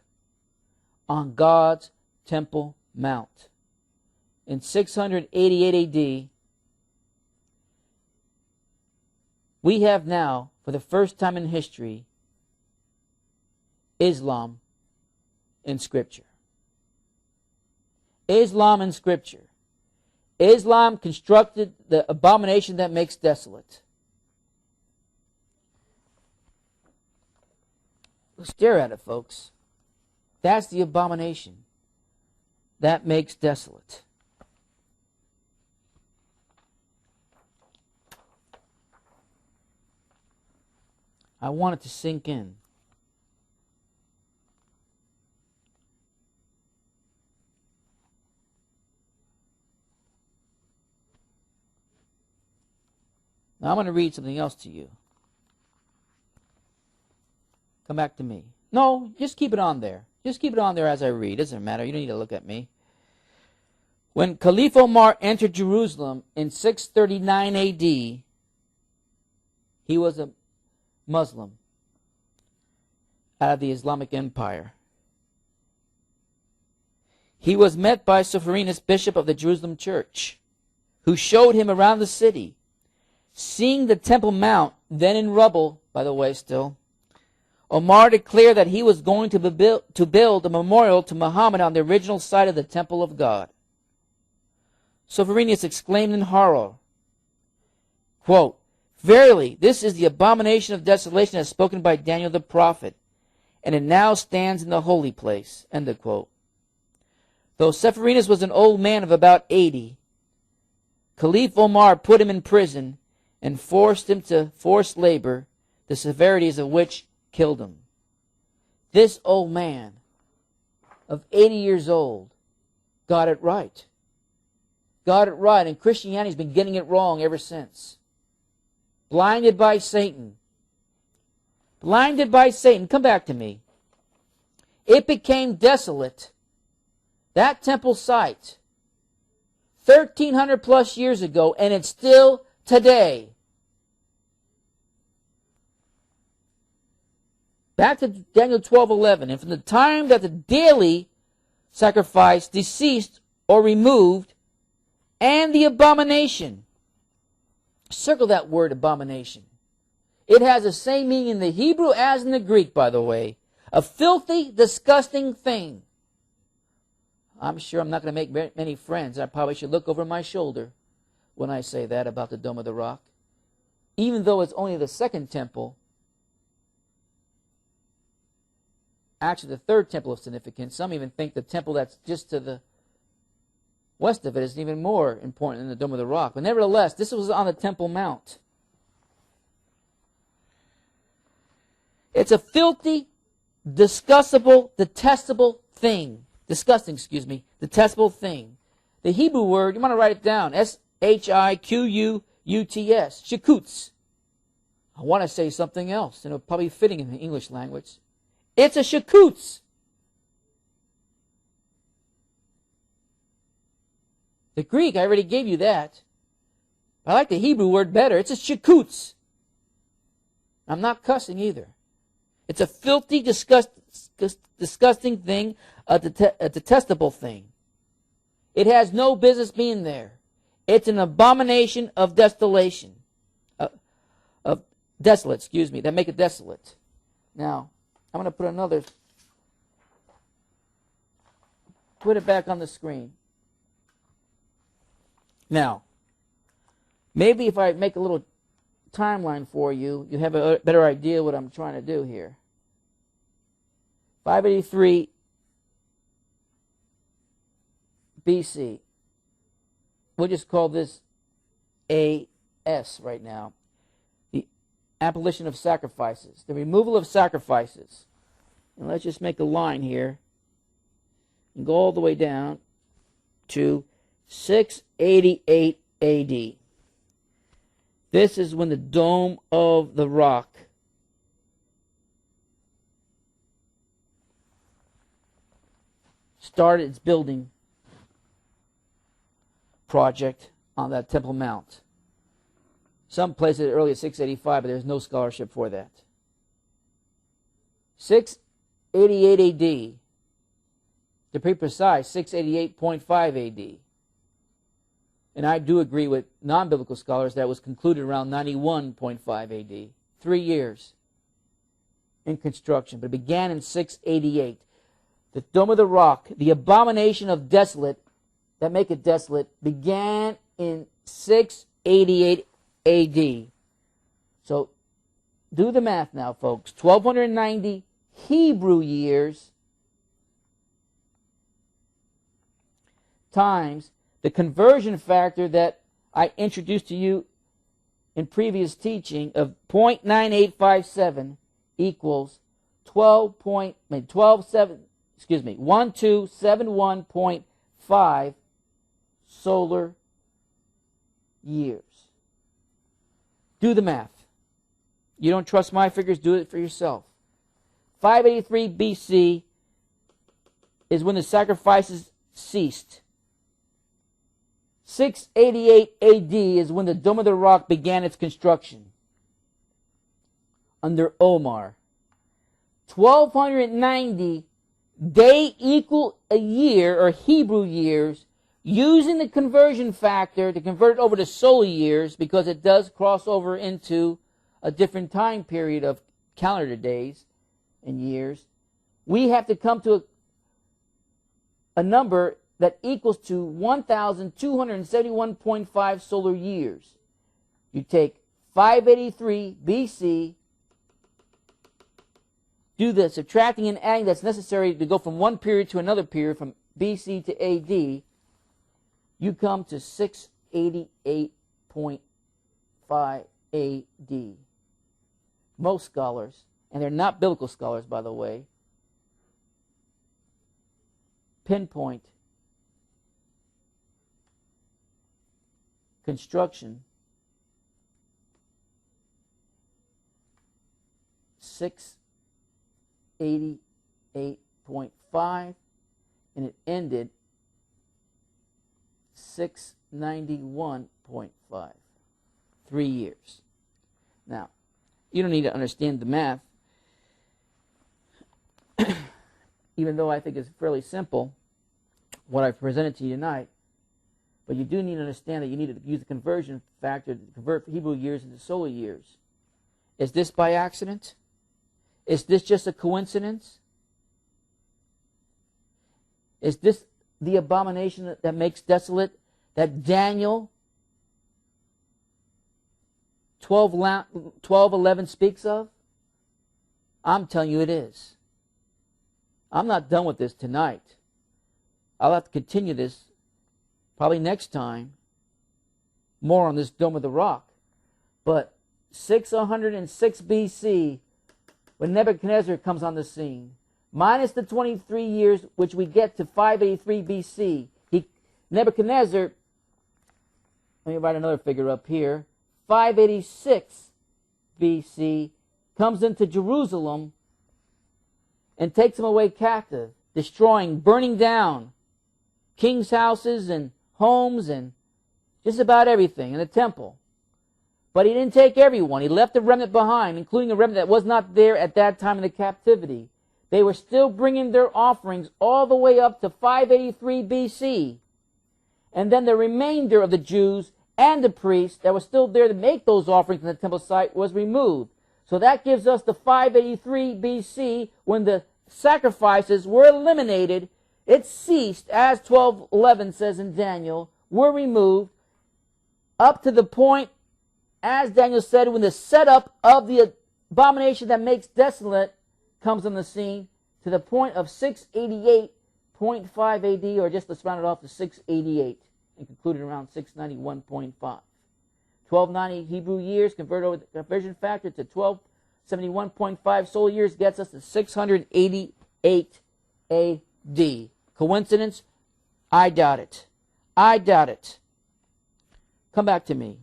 on God's Temple Mount. In 688 AD, we have now, for the first time in history, Islam in Scripture. Islam in Scripture. Islam constructed the abomination that makes desolate. Stare at it, folks. That's the abomination that makes desolate. I want it to sink in. Now I'm going to read something else to you. Come back to me. No, just keep it on there. Just keep it on there as I read. It doesn't matter. You don't need to look at me. When Caliph Omar entered Jerusalem in 639 AD, he was a Muslim out of the Islamic Empire. He was met by Sophronis, bishop of the Jerusalem church, who showed him around the city. Seeing the Temple Mount, then in rubble, by the way, still, Omar declared that he was going to build a memorial to Muhammad on the original site of the Temple of God. Sophronis exclaimed in horror, quote, "Verily, this is the abomination of desolation as spoken by Daniel the prophet, and it now stands in the holy place." End of quote. Though Sophronis was an old man of about 80, Caliph Omar put him in prison and forced him to forced labor, the severities of which killed him. This old man of 80 years old got it right. Got it right, and Christianity's been getting it wrong ever since. Blinded by Satan. Blinded by Satan. Come back to me. It became desolate. That temple site, 1,300 plus years ago, and it's still today. Back to Daniel 12:11. And from the time that the daily sacrifice deceased or removed, and the abomination. Circle that word, abomination. It has the same meaning in the Hebrew as in the Greek, by the way. A filthy, disgusting thing. I'm sure I'm not going to make many friends. I probably should look over my shoulder when I say that about the Dome of the Rock. Even though it's only the second temple, actually the third temple of significance. Some even think the temple that's just to the west of it is even more important than the Dome of the Rock. But nevertheless, this was on the Temple Mount. It's a filthy, disgustable, detestable thing. Detestable thing. The Hebrew word, you want to write it down, S-H-I-Q-U-U-T-S, shikutz. I want to say something else, and it'll probably be fitting in the English language. It's a shikutz. The Greek, I already gave you that. I like the Hebrew word better. It's a shikutz. I'm not cussing either. It's a filthy, disgusting thing, a detestable thing. It has no business being there. It's an abomination of desolation. Of desolate, that make it desolate. Now, I'm going to put it back on the screen. Now, maybe if I make a little timeline for you, you have a better idea what I'm trying to do here. 583 BC. We'll just call this AS right now. The abolition of sacrifices. The removal of sacrifices. And let's just make a line here and go all the way down to 688 AD. This is when the Dome of the Rock started its building project on that Temple Mount. Some place it early at 685, but there's no scholarship for that. 688 AD. To be precise, 688.5 AD. And I do agree with non-biblical scholars that it was concluded around 91.5 AD. 3 years in construction. But it began in 688. The Dome of the Rock, the Abomination of Desolate, that make it desolate, began in 688 AD. So, do the math now, folks. 1290 Hebrew years times the conversion factor that I introduced to you in previous teaching of 0.9857 equals 1271.5 solar years. Do the math. You don't trust my figures, do it for yourself. 583 BC is when the sacrifices ceased. 688 AD is when the Dome of the Rock began its construction under Omar. 1290, they equal a year, or Hebrew years, using the conversion factor to convert it over to solar years, because it does cross over into a different time period of calendar days and years. We have to come to a number that equals to 1,271.5 solar years. You take 583 BC, do the subtracting and adding that's necessary to go from one period to another period, from BC to AD, you come to 688.5 AD. Most scholars, and they're not biblical scholars, by the way, pinpoint construction 688.5, and it ended 691.5. 3 years. Now, you don't need to understand the math, even though I think it's fairly simple, what I've presented to you tonight. But you do need to understand that you need to use the conversion factor to convert Hebrew years into solar years. Is this by accident? Is this just a coincidence? Is this the abomination that makes desolate that Daniel 12:11 speaks of? I'm telling you it is. I'm not done with this tonight. I'll have to continue this probably next time. More on this Dome of the Rock. But 606 BC, when Nebuchadnezzar comes on the scene, minus the 23 years, which we get to 583 BC, Nebuchadnezzar, let me write another figure up here, 586 BC, comes into Jerusalem and takes them away captive, destroying, burning down kings' houses and homes and just about everything in the temple. But he didn't take everyone. He left a remnant behind, including a remnant that was not there at that time in the captivity. They were still bringing their offerings all the way up to 583 BC. And then the remainder of the Jews and the priests that were still there to make those offerings in the temple site was removed. So that gives us the 583 BC, when the sacrifices were eliminated. It ceased, as 12:11 says in Daniel, were removed, up to the point, as Daniel said, when the setup of the abomination that makes desolate comes on the scene, to the point of 688.5 AD, or just let's round it off to 688, and concluded around 691.5. 1290 Hebrew years, converted over the conversion factor to 1271.5 solar years, gets us to 688 AD. Coincidence? I doubt it. I doubt it. Come back to me.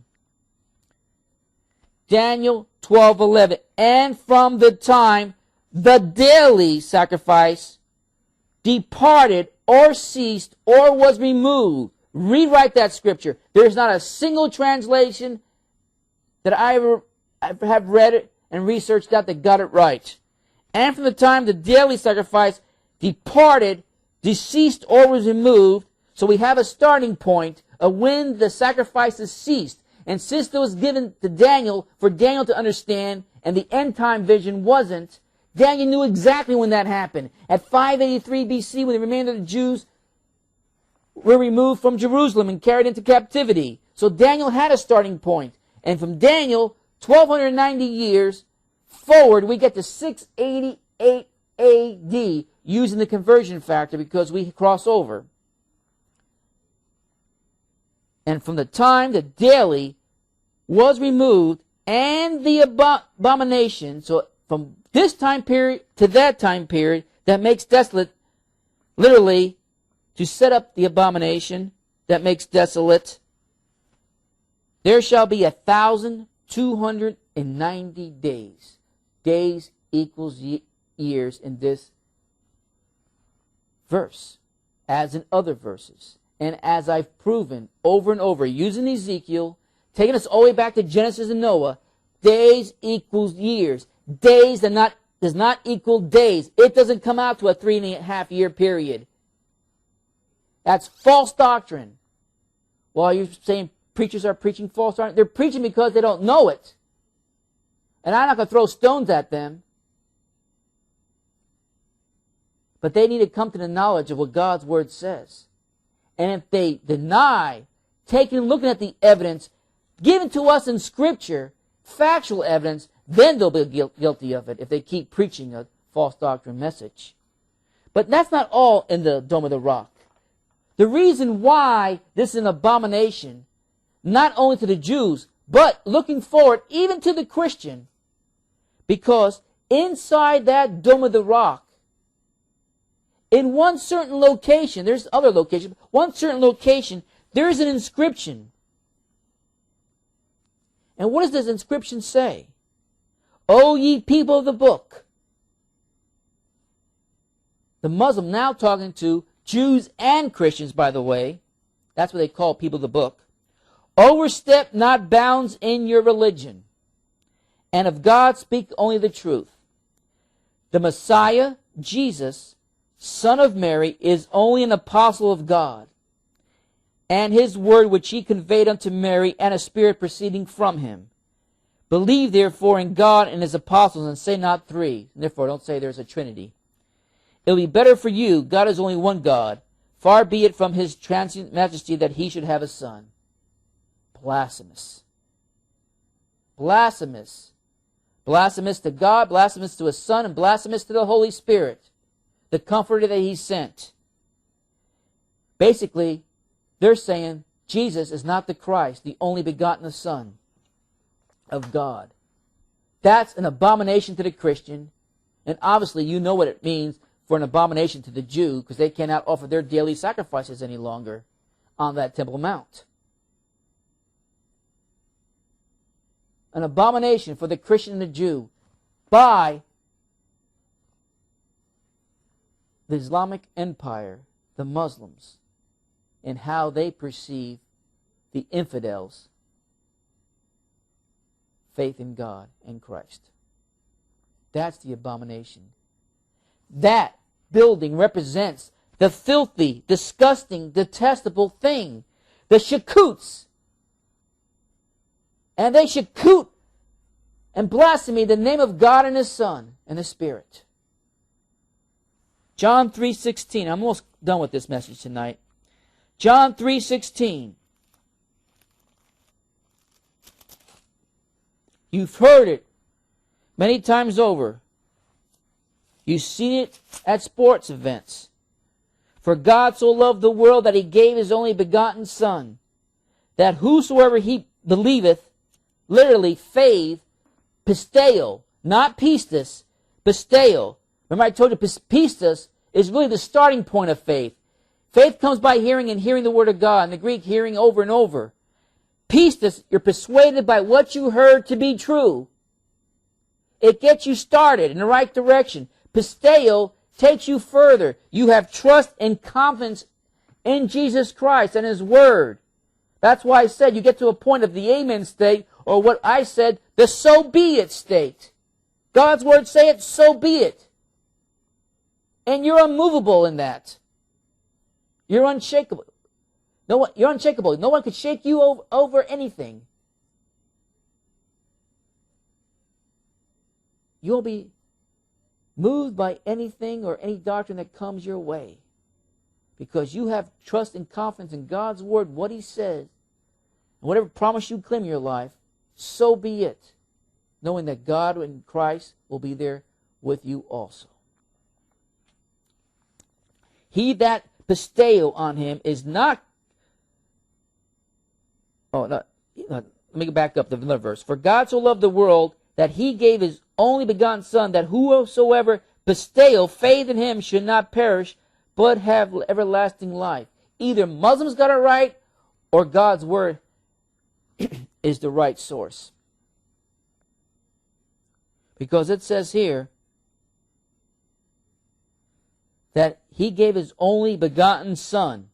Daniel 12:11. And from the time the daily sacrifice departed or ceased or was removed, rewrite that scripture. There's not a single translation that I have read it and researched out that got it right. And from the time the daily sacrifice departed, deceased, or was removed, so we have a starting point of when the sacrifices ceased. And since it was given to Daniel, for Daniel to understand, and the end time vision wasn't, Daniel knew exactly when that happened. At 583 BC, when the remainder of the Jews were removed from Jerusalem and carried into captivity. So Daniel had a starting point. And from Daniel, 1290 years forward, we get to 688 AD, using the conversion factor because we cross over. And from the time the daily was removed and the abomination, so from this time period to that time period, that makes desolate, literally, to set up the abomination that makes desolate, there shall be 1,290 days. Days equals years in this verse, as in other verses. And as I've proven over and over, using Ezekiel, taking us all the way back to Genesis and Noah, days equals years. Days does not equal days. It doesn't come out to a 3.5 year period. That's false doctrine. Well, you're saying preachers are preaching false doctrine? They're preaching because they don't know it. And I'm not going to throw stones at them. But they need to come to the knowledge of what God's Word says. And if they deny taking and looking at the evidence given to us in Scripture, factual evidence, then they'll be guilty of it if they keep preaching a false doctrine message. But that's not all in the Dome of the Rock. The reason why this is an abomination, not only to the Jews, but looking forward even to the Christian, because inside that Dome of the Rock, in one certain location, there's other locations, one certain location, there's an inscription. And what does this inscription say? O ye people of the book. The Muslim now talking to Jews and Christians, by the way. That's what they call people of the book. Overstep not bounds in your religion, and of God speak only the truth. The Messiah, Jesus, Son of Mary, is only an apostle of God, and his word which he conveyed unto Mary, and a spirit proceeding from him. Believe therefore in God and his apostles, and say not three. Therefore don't say there's a trinity. It will be better for you, God is only one God. Far be it from his transient majesty that he should have a son. Blasphemous. Blasphemous. Blasphemous to God, blasphemous to his Son, and blasphemous to the Holy Spirit, the Comforter that he sent. Basically, they're saying Jesus is not the Christ, the only begotten Son of God. That's an abomination to the Christian, and obviously you know what it means for an abomination to the Jew, because they cannot offer their daily sacrifices any longer on that Temple Mount. An abomination for the Christian and the Jew by the Islamic Empire, the Muslims, and how they perceive the infidels' faith in God and Christ. That's the abomination. That building represents the filthy, disgusting, detestable thing. The Shakuts. And they shakut and blaspheme the name of God and his Son and his Spirit. John 3:16. I'm almost done with this message tonight. John 3:16. You've heard it many times over. You've seen it at sports events. For God so loved the world that he gave his only begotten Son, that whosoever he believeth, literally faith, pisteo, not pistis, pisteo. Remember I told you pistis is really the starting point of faith. Faith comes by hearing and hearing the Word of God. In the Greek, hearing over and over. Pistis, you're persuaded by what you heard to be true. It gets you started in the right direction. Pisteo takes you further. You have trust and confidence in Jesus Christ and His Word. That's why I said you get to a point of the amen state, or what I said, the so be it state. God's Word say it, so be it. And you're unmovable in that. You're unshakable. You're unshakable. No one could shake you over anything. You'll be moved by anything or any doctrine that comes your way, because you have trust and confidence in God's Word, what He says, and whatever promise you claim in your life, so be it, knowing that God and Christ will be there with you also. He that pisteo on Him is not... Oh, no, let me go back up to another verse. For God so loved the world that He gave His only begotten Son, that whosoever pisteo, faith in Him, should not perish, but have everlasting life. Either Muslims got it right, or God's Word is the right source. Because it says here that He gave His only begotten Son,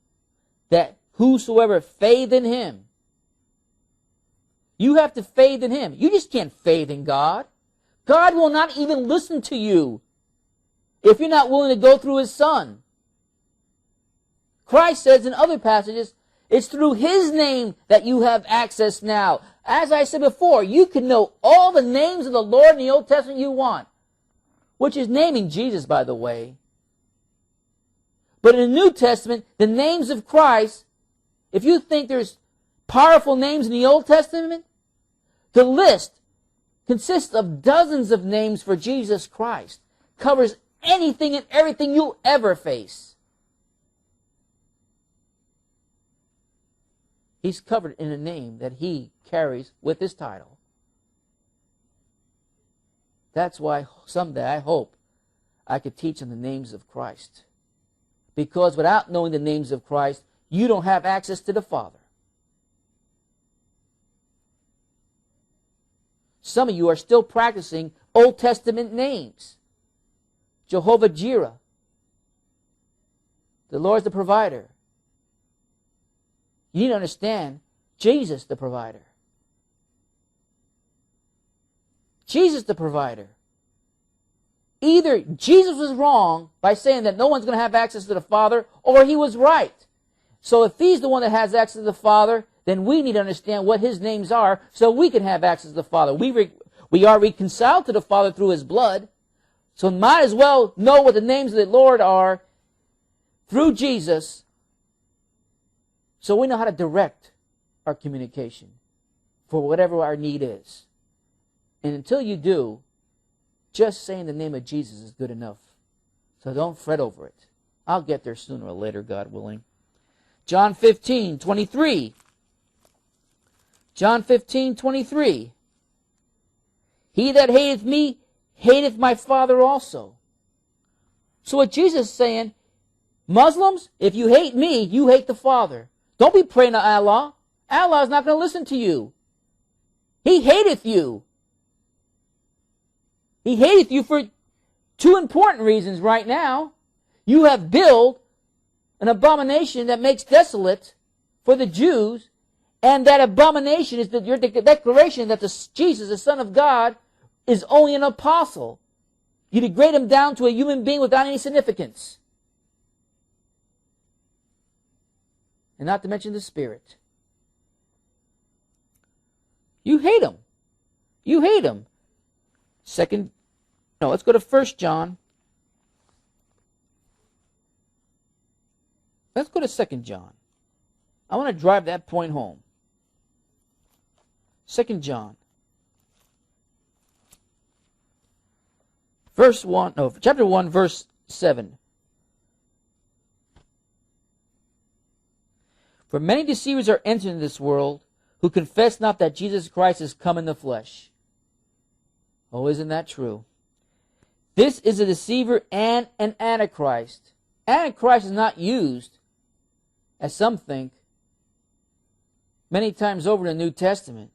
that whosoever faith in Him. You have to faith in Him. You just can't faith in God. God will not even listen to you if you're not willing to go through His Son. Christ says in other passages, it's through His name that you have access now. As I said before, you can know all the names of the Lord in the Old Testament you want, which is naming Jesus, by the way. But in the New Testament, the names of Christ, if you think there's powerful names in the Old Testament, the list consists of dozens of names for Jesus Christ. Covers anything and everything you'll ever face. He's covered in a name that He carries with His title. That's why someday I hope I could teach on the names of Christ. Because without knowing the names of Christ, you don't have access to the Father. Some of you are still practicing Old Testament names. Jehovah Jireh. The Lord's the provider. You need to understand Jesus the provider. Jesus the provider. Either Jesus was wrong by saying that no one's going to have access to the Father, or He was right. So if He's the one that has access to the Father, then we need to understand what His names are so we can have access to the Father. We are reconciled to the Father through His blood, so might as well know what the names of the Lord are through Jesus, so we know how to direct our communication for whatever our need is. And until you do, just saying the name of Jesus is good enough. So don't fret over it. I'll get there sooner or later, God willing. John 15:23. John 15:23. He that hateth me, hateth my Father also. So what Jesus is saying, Muslims, if you hate me, you hate the Father. Don't be praying to Allah. Allah is not going to listen to you. He hateth you. He hateth you for two important reasons right now. You have built an abomination that makes desolate for the Jews, and that abomination is your declaration that Jesus, the Son of God, is only an apostle. You degrade Him down to a human being without any significance. And not to mention the Spirit. You hate Him. You hate Him. Let's go to 1 John. Let's go to 2 John. I want to drive that point home. 2 John. Chapter 1, verse 7. For many deceivers are entered into this world, who confess not that Jesus Christ is come in the flesh. Oh, isn't that true? This is a deceiver and an antichrist. Antichrist is not used, as some think, many times over in the New Testament.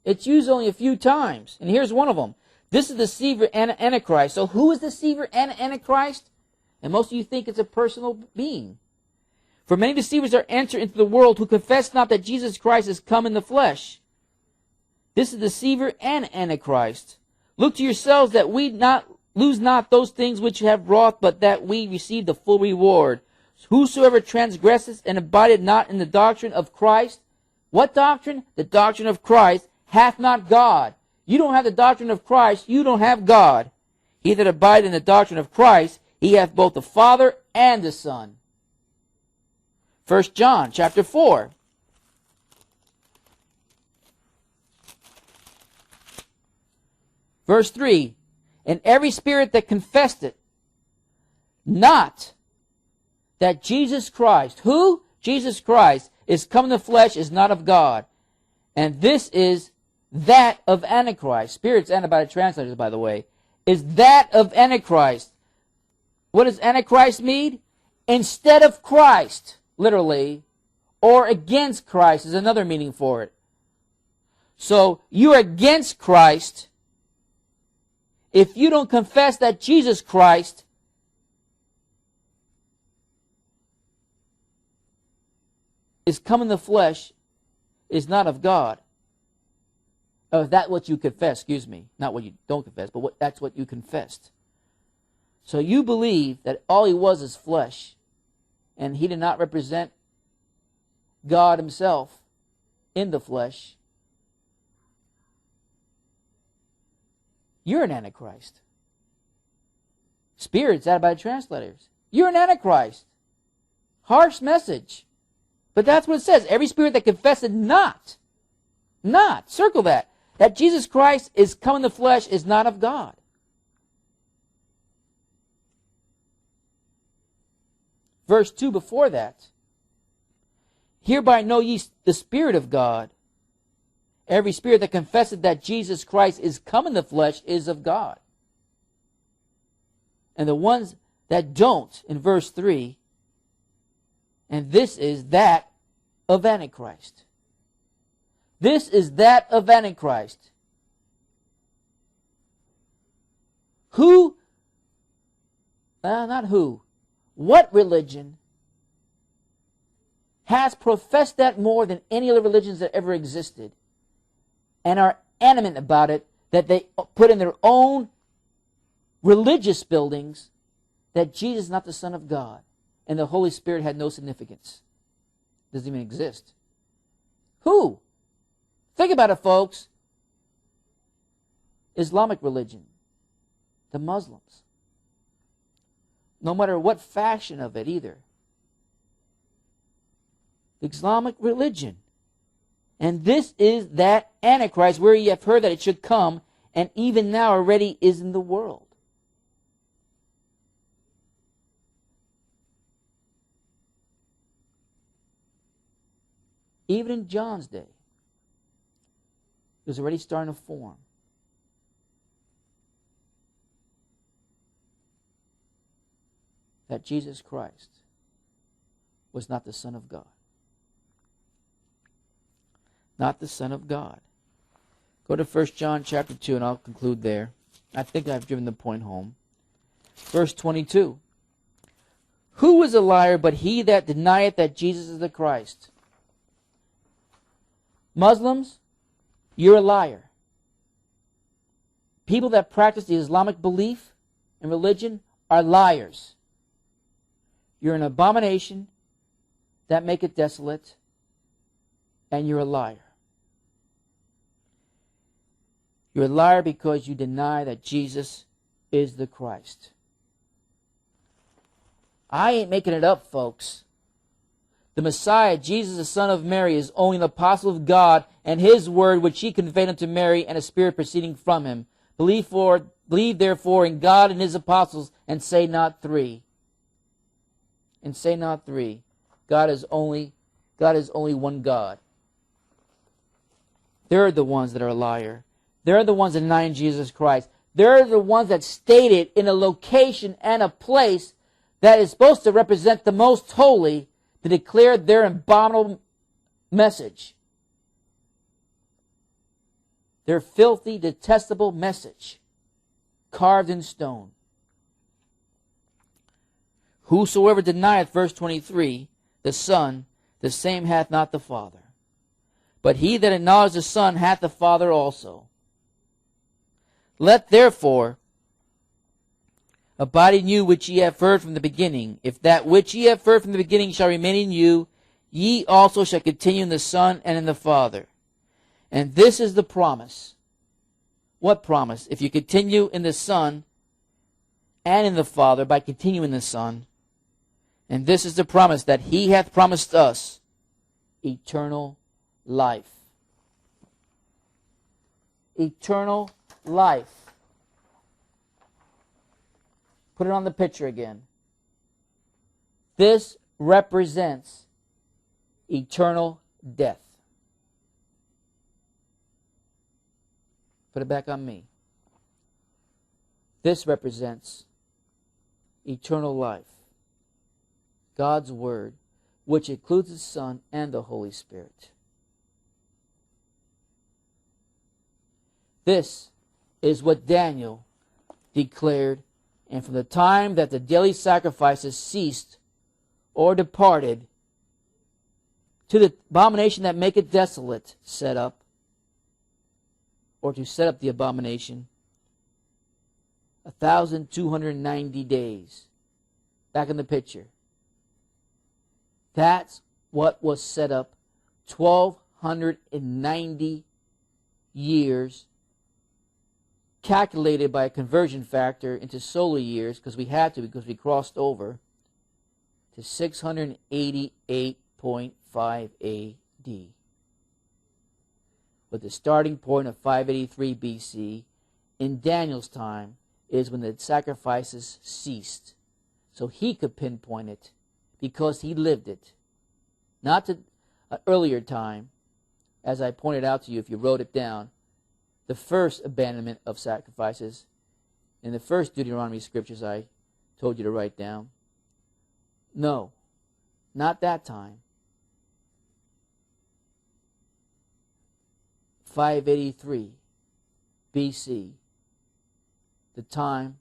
It's used only a few times. And here's one of them. This is deceiver and antichrist. So who is deceiver and antichrist? And most of you think it's a personal being. For many deceivers are entered into the world who confess not that Jesus Christ is come in the flesh. This is Deceiver and Antichrist. Look to yourselves that we lose not those things which have wrought, but that we receive the full reward. Whosoever transgresses and abideth not in the doctrine of Christ, what doctrine? The doctrine of Christ, hath not God. You don't have the doctrine of Christ, you don't have God. He that abideth in the doctrine of Christ, he hath both the Father and the Son. 1 John chapter 4. Verse 3. And every spirit that confesseth not that Jesus Christ, who? Jesus Christ, is come in the flesh, is not of God. And this is that of Antichrist. Spirits and by the translators, by the way, is that of Antichrist. What does Antichrist mean? Instead of Christ, literally, or against Christ is another meaning for it. So you're against Christ if you don't confess that Jesus Christ is come in the flesh, is not of God. Oh, that's what you confess, excuse me. Not what you don't confess, but that's what you confessed. So you believe that all he was is flesh, and he did not represent God himself in the flesh. You're an Antichrist. Spirits added by the translators. You're an Antichrist. Harsh message. But that's what it says. Every spirit that confesseth not, circle that Jesus Christ is come in the flesh is not of God. Verse 2 before that. Hereby know ye the Spirit of God. Every spirit that confesseth that Jesus Christ is come in the flesh is of God. And the ones that don't, in verse 3, and this is that of Antichrist. This is that of Antichrist. Who, not who, what religion has professed that more than any other religions that ever existed and are adamant about it, that they put in their own religious buildings that Jesus is not the Son of God and the Holy Spirit had no significance? Doesn't even exist. Who? Think about it, folks. Islamic religion. The Muslims. No matter what faction of it either. The Islamic religion. And this is that Antichrist where ye have heard that it should come, and even now already is in the world. Even in John's day, it was already starting to form. That Jesus Christ was not the Son of God. Not the Son of God. Go to 1 John chapter 2 and I'll conclude there. I think I've driven the point home. Verse 22. Who is a liar but he that denieth that Jesus is the Christ? Muslims, you're a liar. People that practice the Islamic belief and religion are liars. You're an abomination that maketh desolate, and you're a liar. You're a liar because you deny that Jesus is the Christ. I ain't making it up, folks. The Messiah, Jesus, the Son of Mary, is only an apostle of God, and his word which he conveyed unto Mary, and a spirit proceeding from him. Believe therefore in God and his apostles, and say not three. And say not three. God is only one God. They're the ones that are a liar. They're the ones denying Jesus Christ. They're the ones that stated in a location and a place that is supposed to represent the most holy to declare their abominable message. Their filthy, detestable message, carved in stone. Whosoever denieth, verse 23, the Son, the same hath not the Father. But he that acknowledges the Son hath the Father also. Let therefore abide in you which ye have heard from the beginning. If that which ye have heard from the beginning shall remain in you, ye also shall continue in the Son and in the Father. And this is the promise. What promise? If you continue in the Son and in the Father by continuing in the Son. And this is the promise, that he hath promised us eternal life. Eternal life. Put it on the picture again. This represents eternal death. Put it back on me. This represents eternal life. God's Word, which includes the Son and the Holy Spirit. This is what Daniel declared, and from the time that the daily sacrifices ceased or departed, to the abomination that maketh desolate set up, or to set up the abomination, 1,290 days. Back in the picture. That's what was set up. 1,290 years, calculated by a conversion factor into solar years, because we had to, because we crossed over, to 688.5 AD. With the starting point of 583 BC, in Daniel's time, is when the sacrifices ceased. So he could pinpoint it, because he lived it. Not to an earlier time, as I pointed out to you if you wrote it down, the first abandonment of sacrifices in the first Deuteronomy scriptures I told you to write down. No, not that time. 583 BC, the time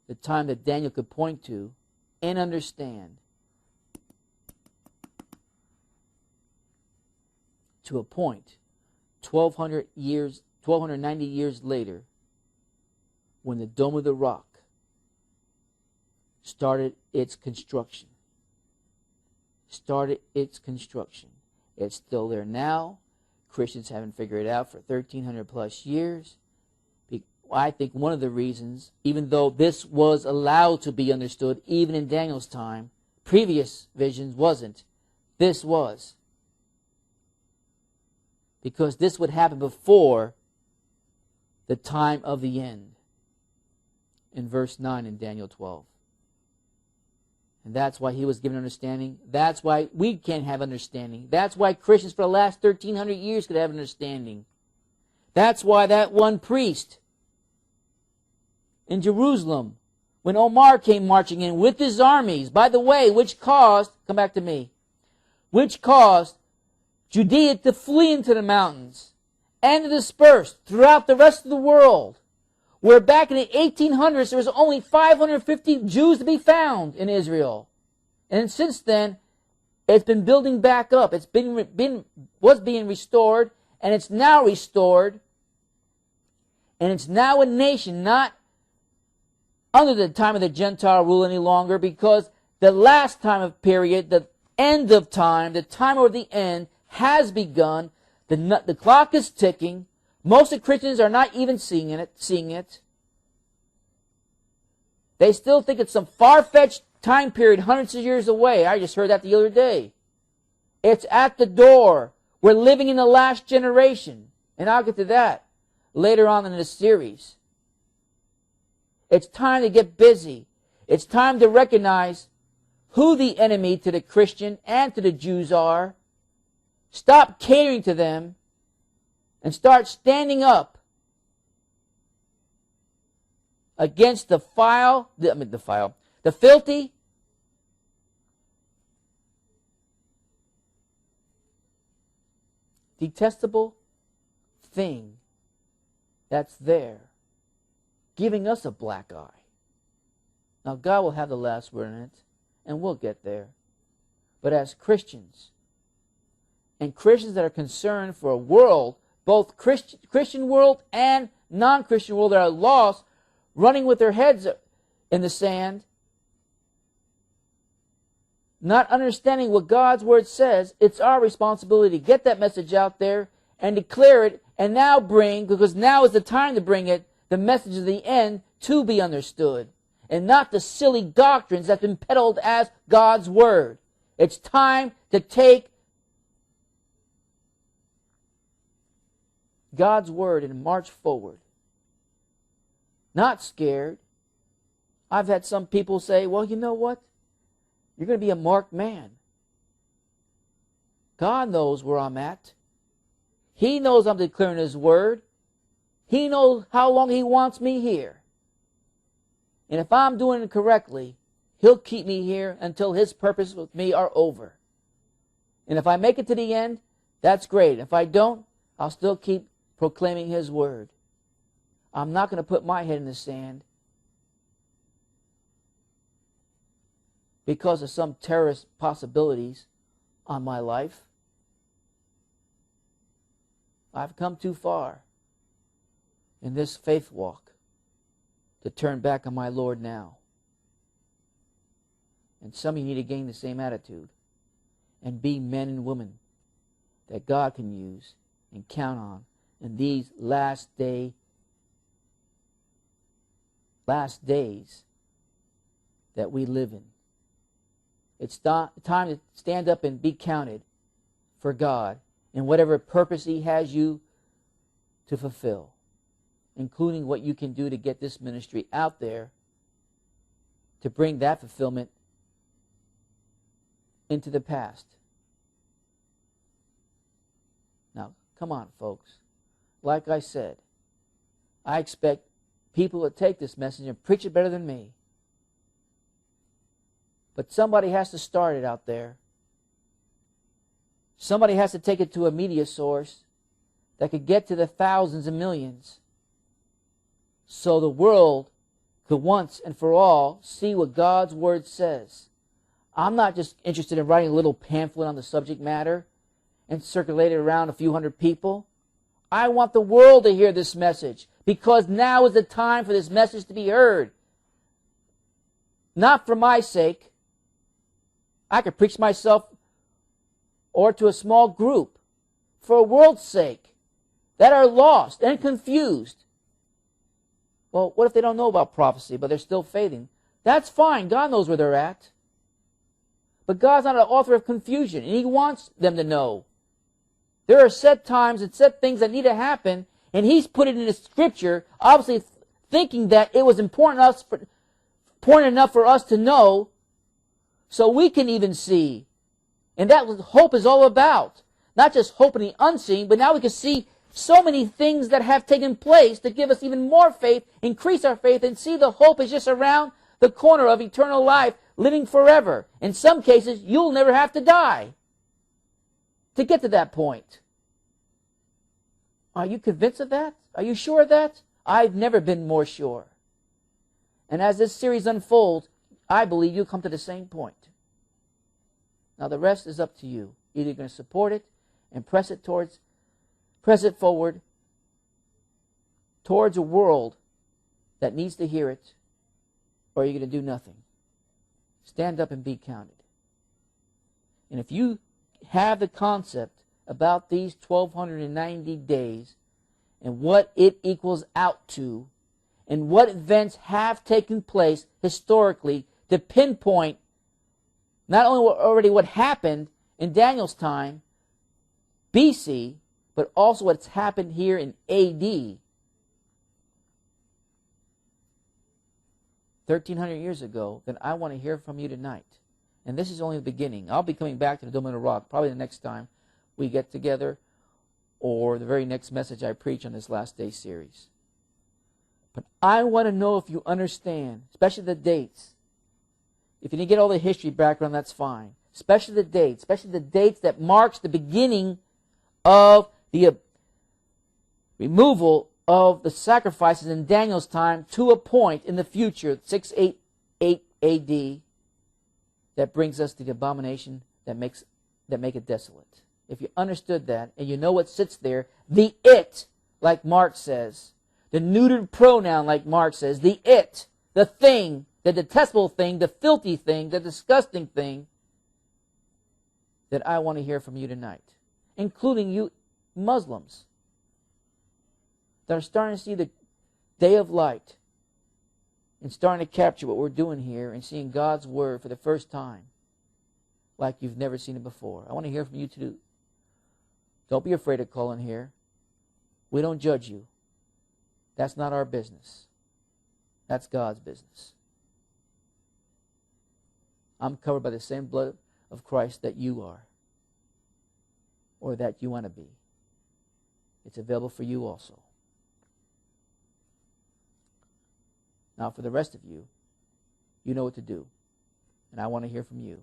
that Daniel could point to and understand, to a point 1290 years later, when the Dome of the Rock started its construction. It's still there now. Christians haven't figured it out for 1,300 plus years. I think one of the reasons, even though this was allowed to be understood even in Daniel's time, previous visions wasn't. This was. Because this would happen before the time of the end. In verse 9 in Daniel 12. And that's why he was given understanding. That's why we can't have understanding. That's why Christians for the last 1,300 years could have understanding. That's why that one priest in Jerusalem, when Omar came marching in with his armies, by the way, which caused, come back to me, which caused Judea to flee into the mountains and to disperse throughout the rest of the world, where back in the 1800s there was only 550 Jews to be found in Israel. And since then, it's been building back up. It's was being restored, and it's now restored. And it's now a nation not under the time of the Gentile rule any longer, because the last time of period, the end of time, the time of the end has begun. The clock is ticking. Most of the Christians are not even seeing it. They still think it's some far-fetched time period hundreds of years away. I just heard that the other day. It's at the door. We're living in the last generation. And I'll get to that later on in this series. It's time to get busy. It's time to recognize who the enemy to the Christian and to the Jews are. Stop catering to them and start standing up against the filthy, detestable thing that's there, giving us a black eye. Now, God will have the last word in it, and we'll get there. but as Christians. And Christians that are concerned for a world, both Christian world and non-Christian world, that are lost, running with their heads in the sand, not understanding what God's Word says. It's our responsibility to get that message out there and declare it, and now bring, because now is the time to bring it, the message of the end to be understood, and not the silly doctrines that have been peddled as God's Word. It's time to take God's Word and march forward. Not scared. I've had some people say, well, you know what? You're going to be a marked man. God knows where I'm at. He knows I'm declaring His Word. He knows how long He wants me here. And if I'm doing it correctly, He'll keep me here until His purposes with me are over. And if I make it to the end, that's great. If I don't, I'll still keep proclaiming His Word. I'm not going to put my head in the sand because of some terrorist possibilities on my life. I've come too far in this faith walk to turn back on my Lord now. And some of you need to gain the same attitude and be men and women that God can use and count on in these last days that we live in. It's time to stand up and be counted for God in whatever purpose He has you to fulfill, including what you can do to get this ministry out there to bring that fulfillment into the past. Now, come on, folks. Like I said, I expect people to take this message and preach it better than me. But somebody has to start it out there. Somebody has to take it to a media source that could get to the thousands and millions, so the world could once and for all see what God's Word says. I'm not just interested in writing a little pamphlet on the subject matter and circulate it around a few hundred people. I want the world to hear this message, because now is the time for this message to be heard. Not for my sake. I could preach myself or to a small group for a world's sake that are lost and confused. Well, what if they don't know about prophecy, but they're still faithing? That's fine. God knows where they're at. But God's not an author of confusion, and He wants them to know. There are set times and set things that need to happen, and He's put it in His Scripture, obviously thinking that it was important enough for us to know, so we can even see. And that's what hope is all about. Not just hope in the unseen, but now we can see so many things that have taken place to give us even more faith, increase our faith, and see the hope is just around the corner of eternal life, living forever. In some cases, you'll never have to die to get to that point. Are you convinced of that? Are you sure of that? I've never been more sure. And as this series unfolds, I believe you'll come to the same point. Now the rest is up to you. Either you're going to support it and press it forward towards a world that needs to hear it, or you're going to do nothing. Stand up and be counted. And if you have the concept about these 1,290 days and what it equals out to, and what events have taken place historically to pinpoint not only already what happened in Daniel's time, BC, but also what's happened here in AD, 1,300 years ago, then I want to hear from you tonight. And this is only the beginning. I'll be coming back to the Dome of the Rock probably the next time we get together, or the very next message I preach on this last day series. But I want to know if you understand, especially the dates. If you didn't get all the history background, that's fine. Especially the dates that marks the beginning of the removal of the sacrifices in Daniel's time to a point in the future, 688 AD, that brings us to the abomination that make it desolate. If you understood that, and you know what sits there, the it, like Mark says, the neutered pronoun, like Mark says, the it, the thing, the detestable thing, the filthy thing, the disgusting thing that I want to hear from you tonight, including you Muslims that are starting to see the day of light and starting to capture what we're doing here and seeing God's Word for the first time like you've never seen it before. I want to hear from you too. Don't be afraid to call in here. We don't judge you. That's not our business. That's God's business. I'm covered by the same blood of Christ that you are, or that you want to be. It's available for you also. Now, for the rest of you, you know what to do. And I want to hear from you.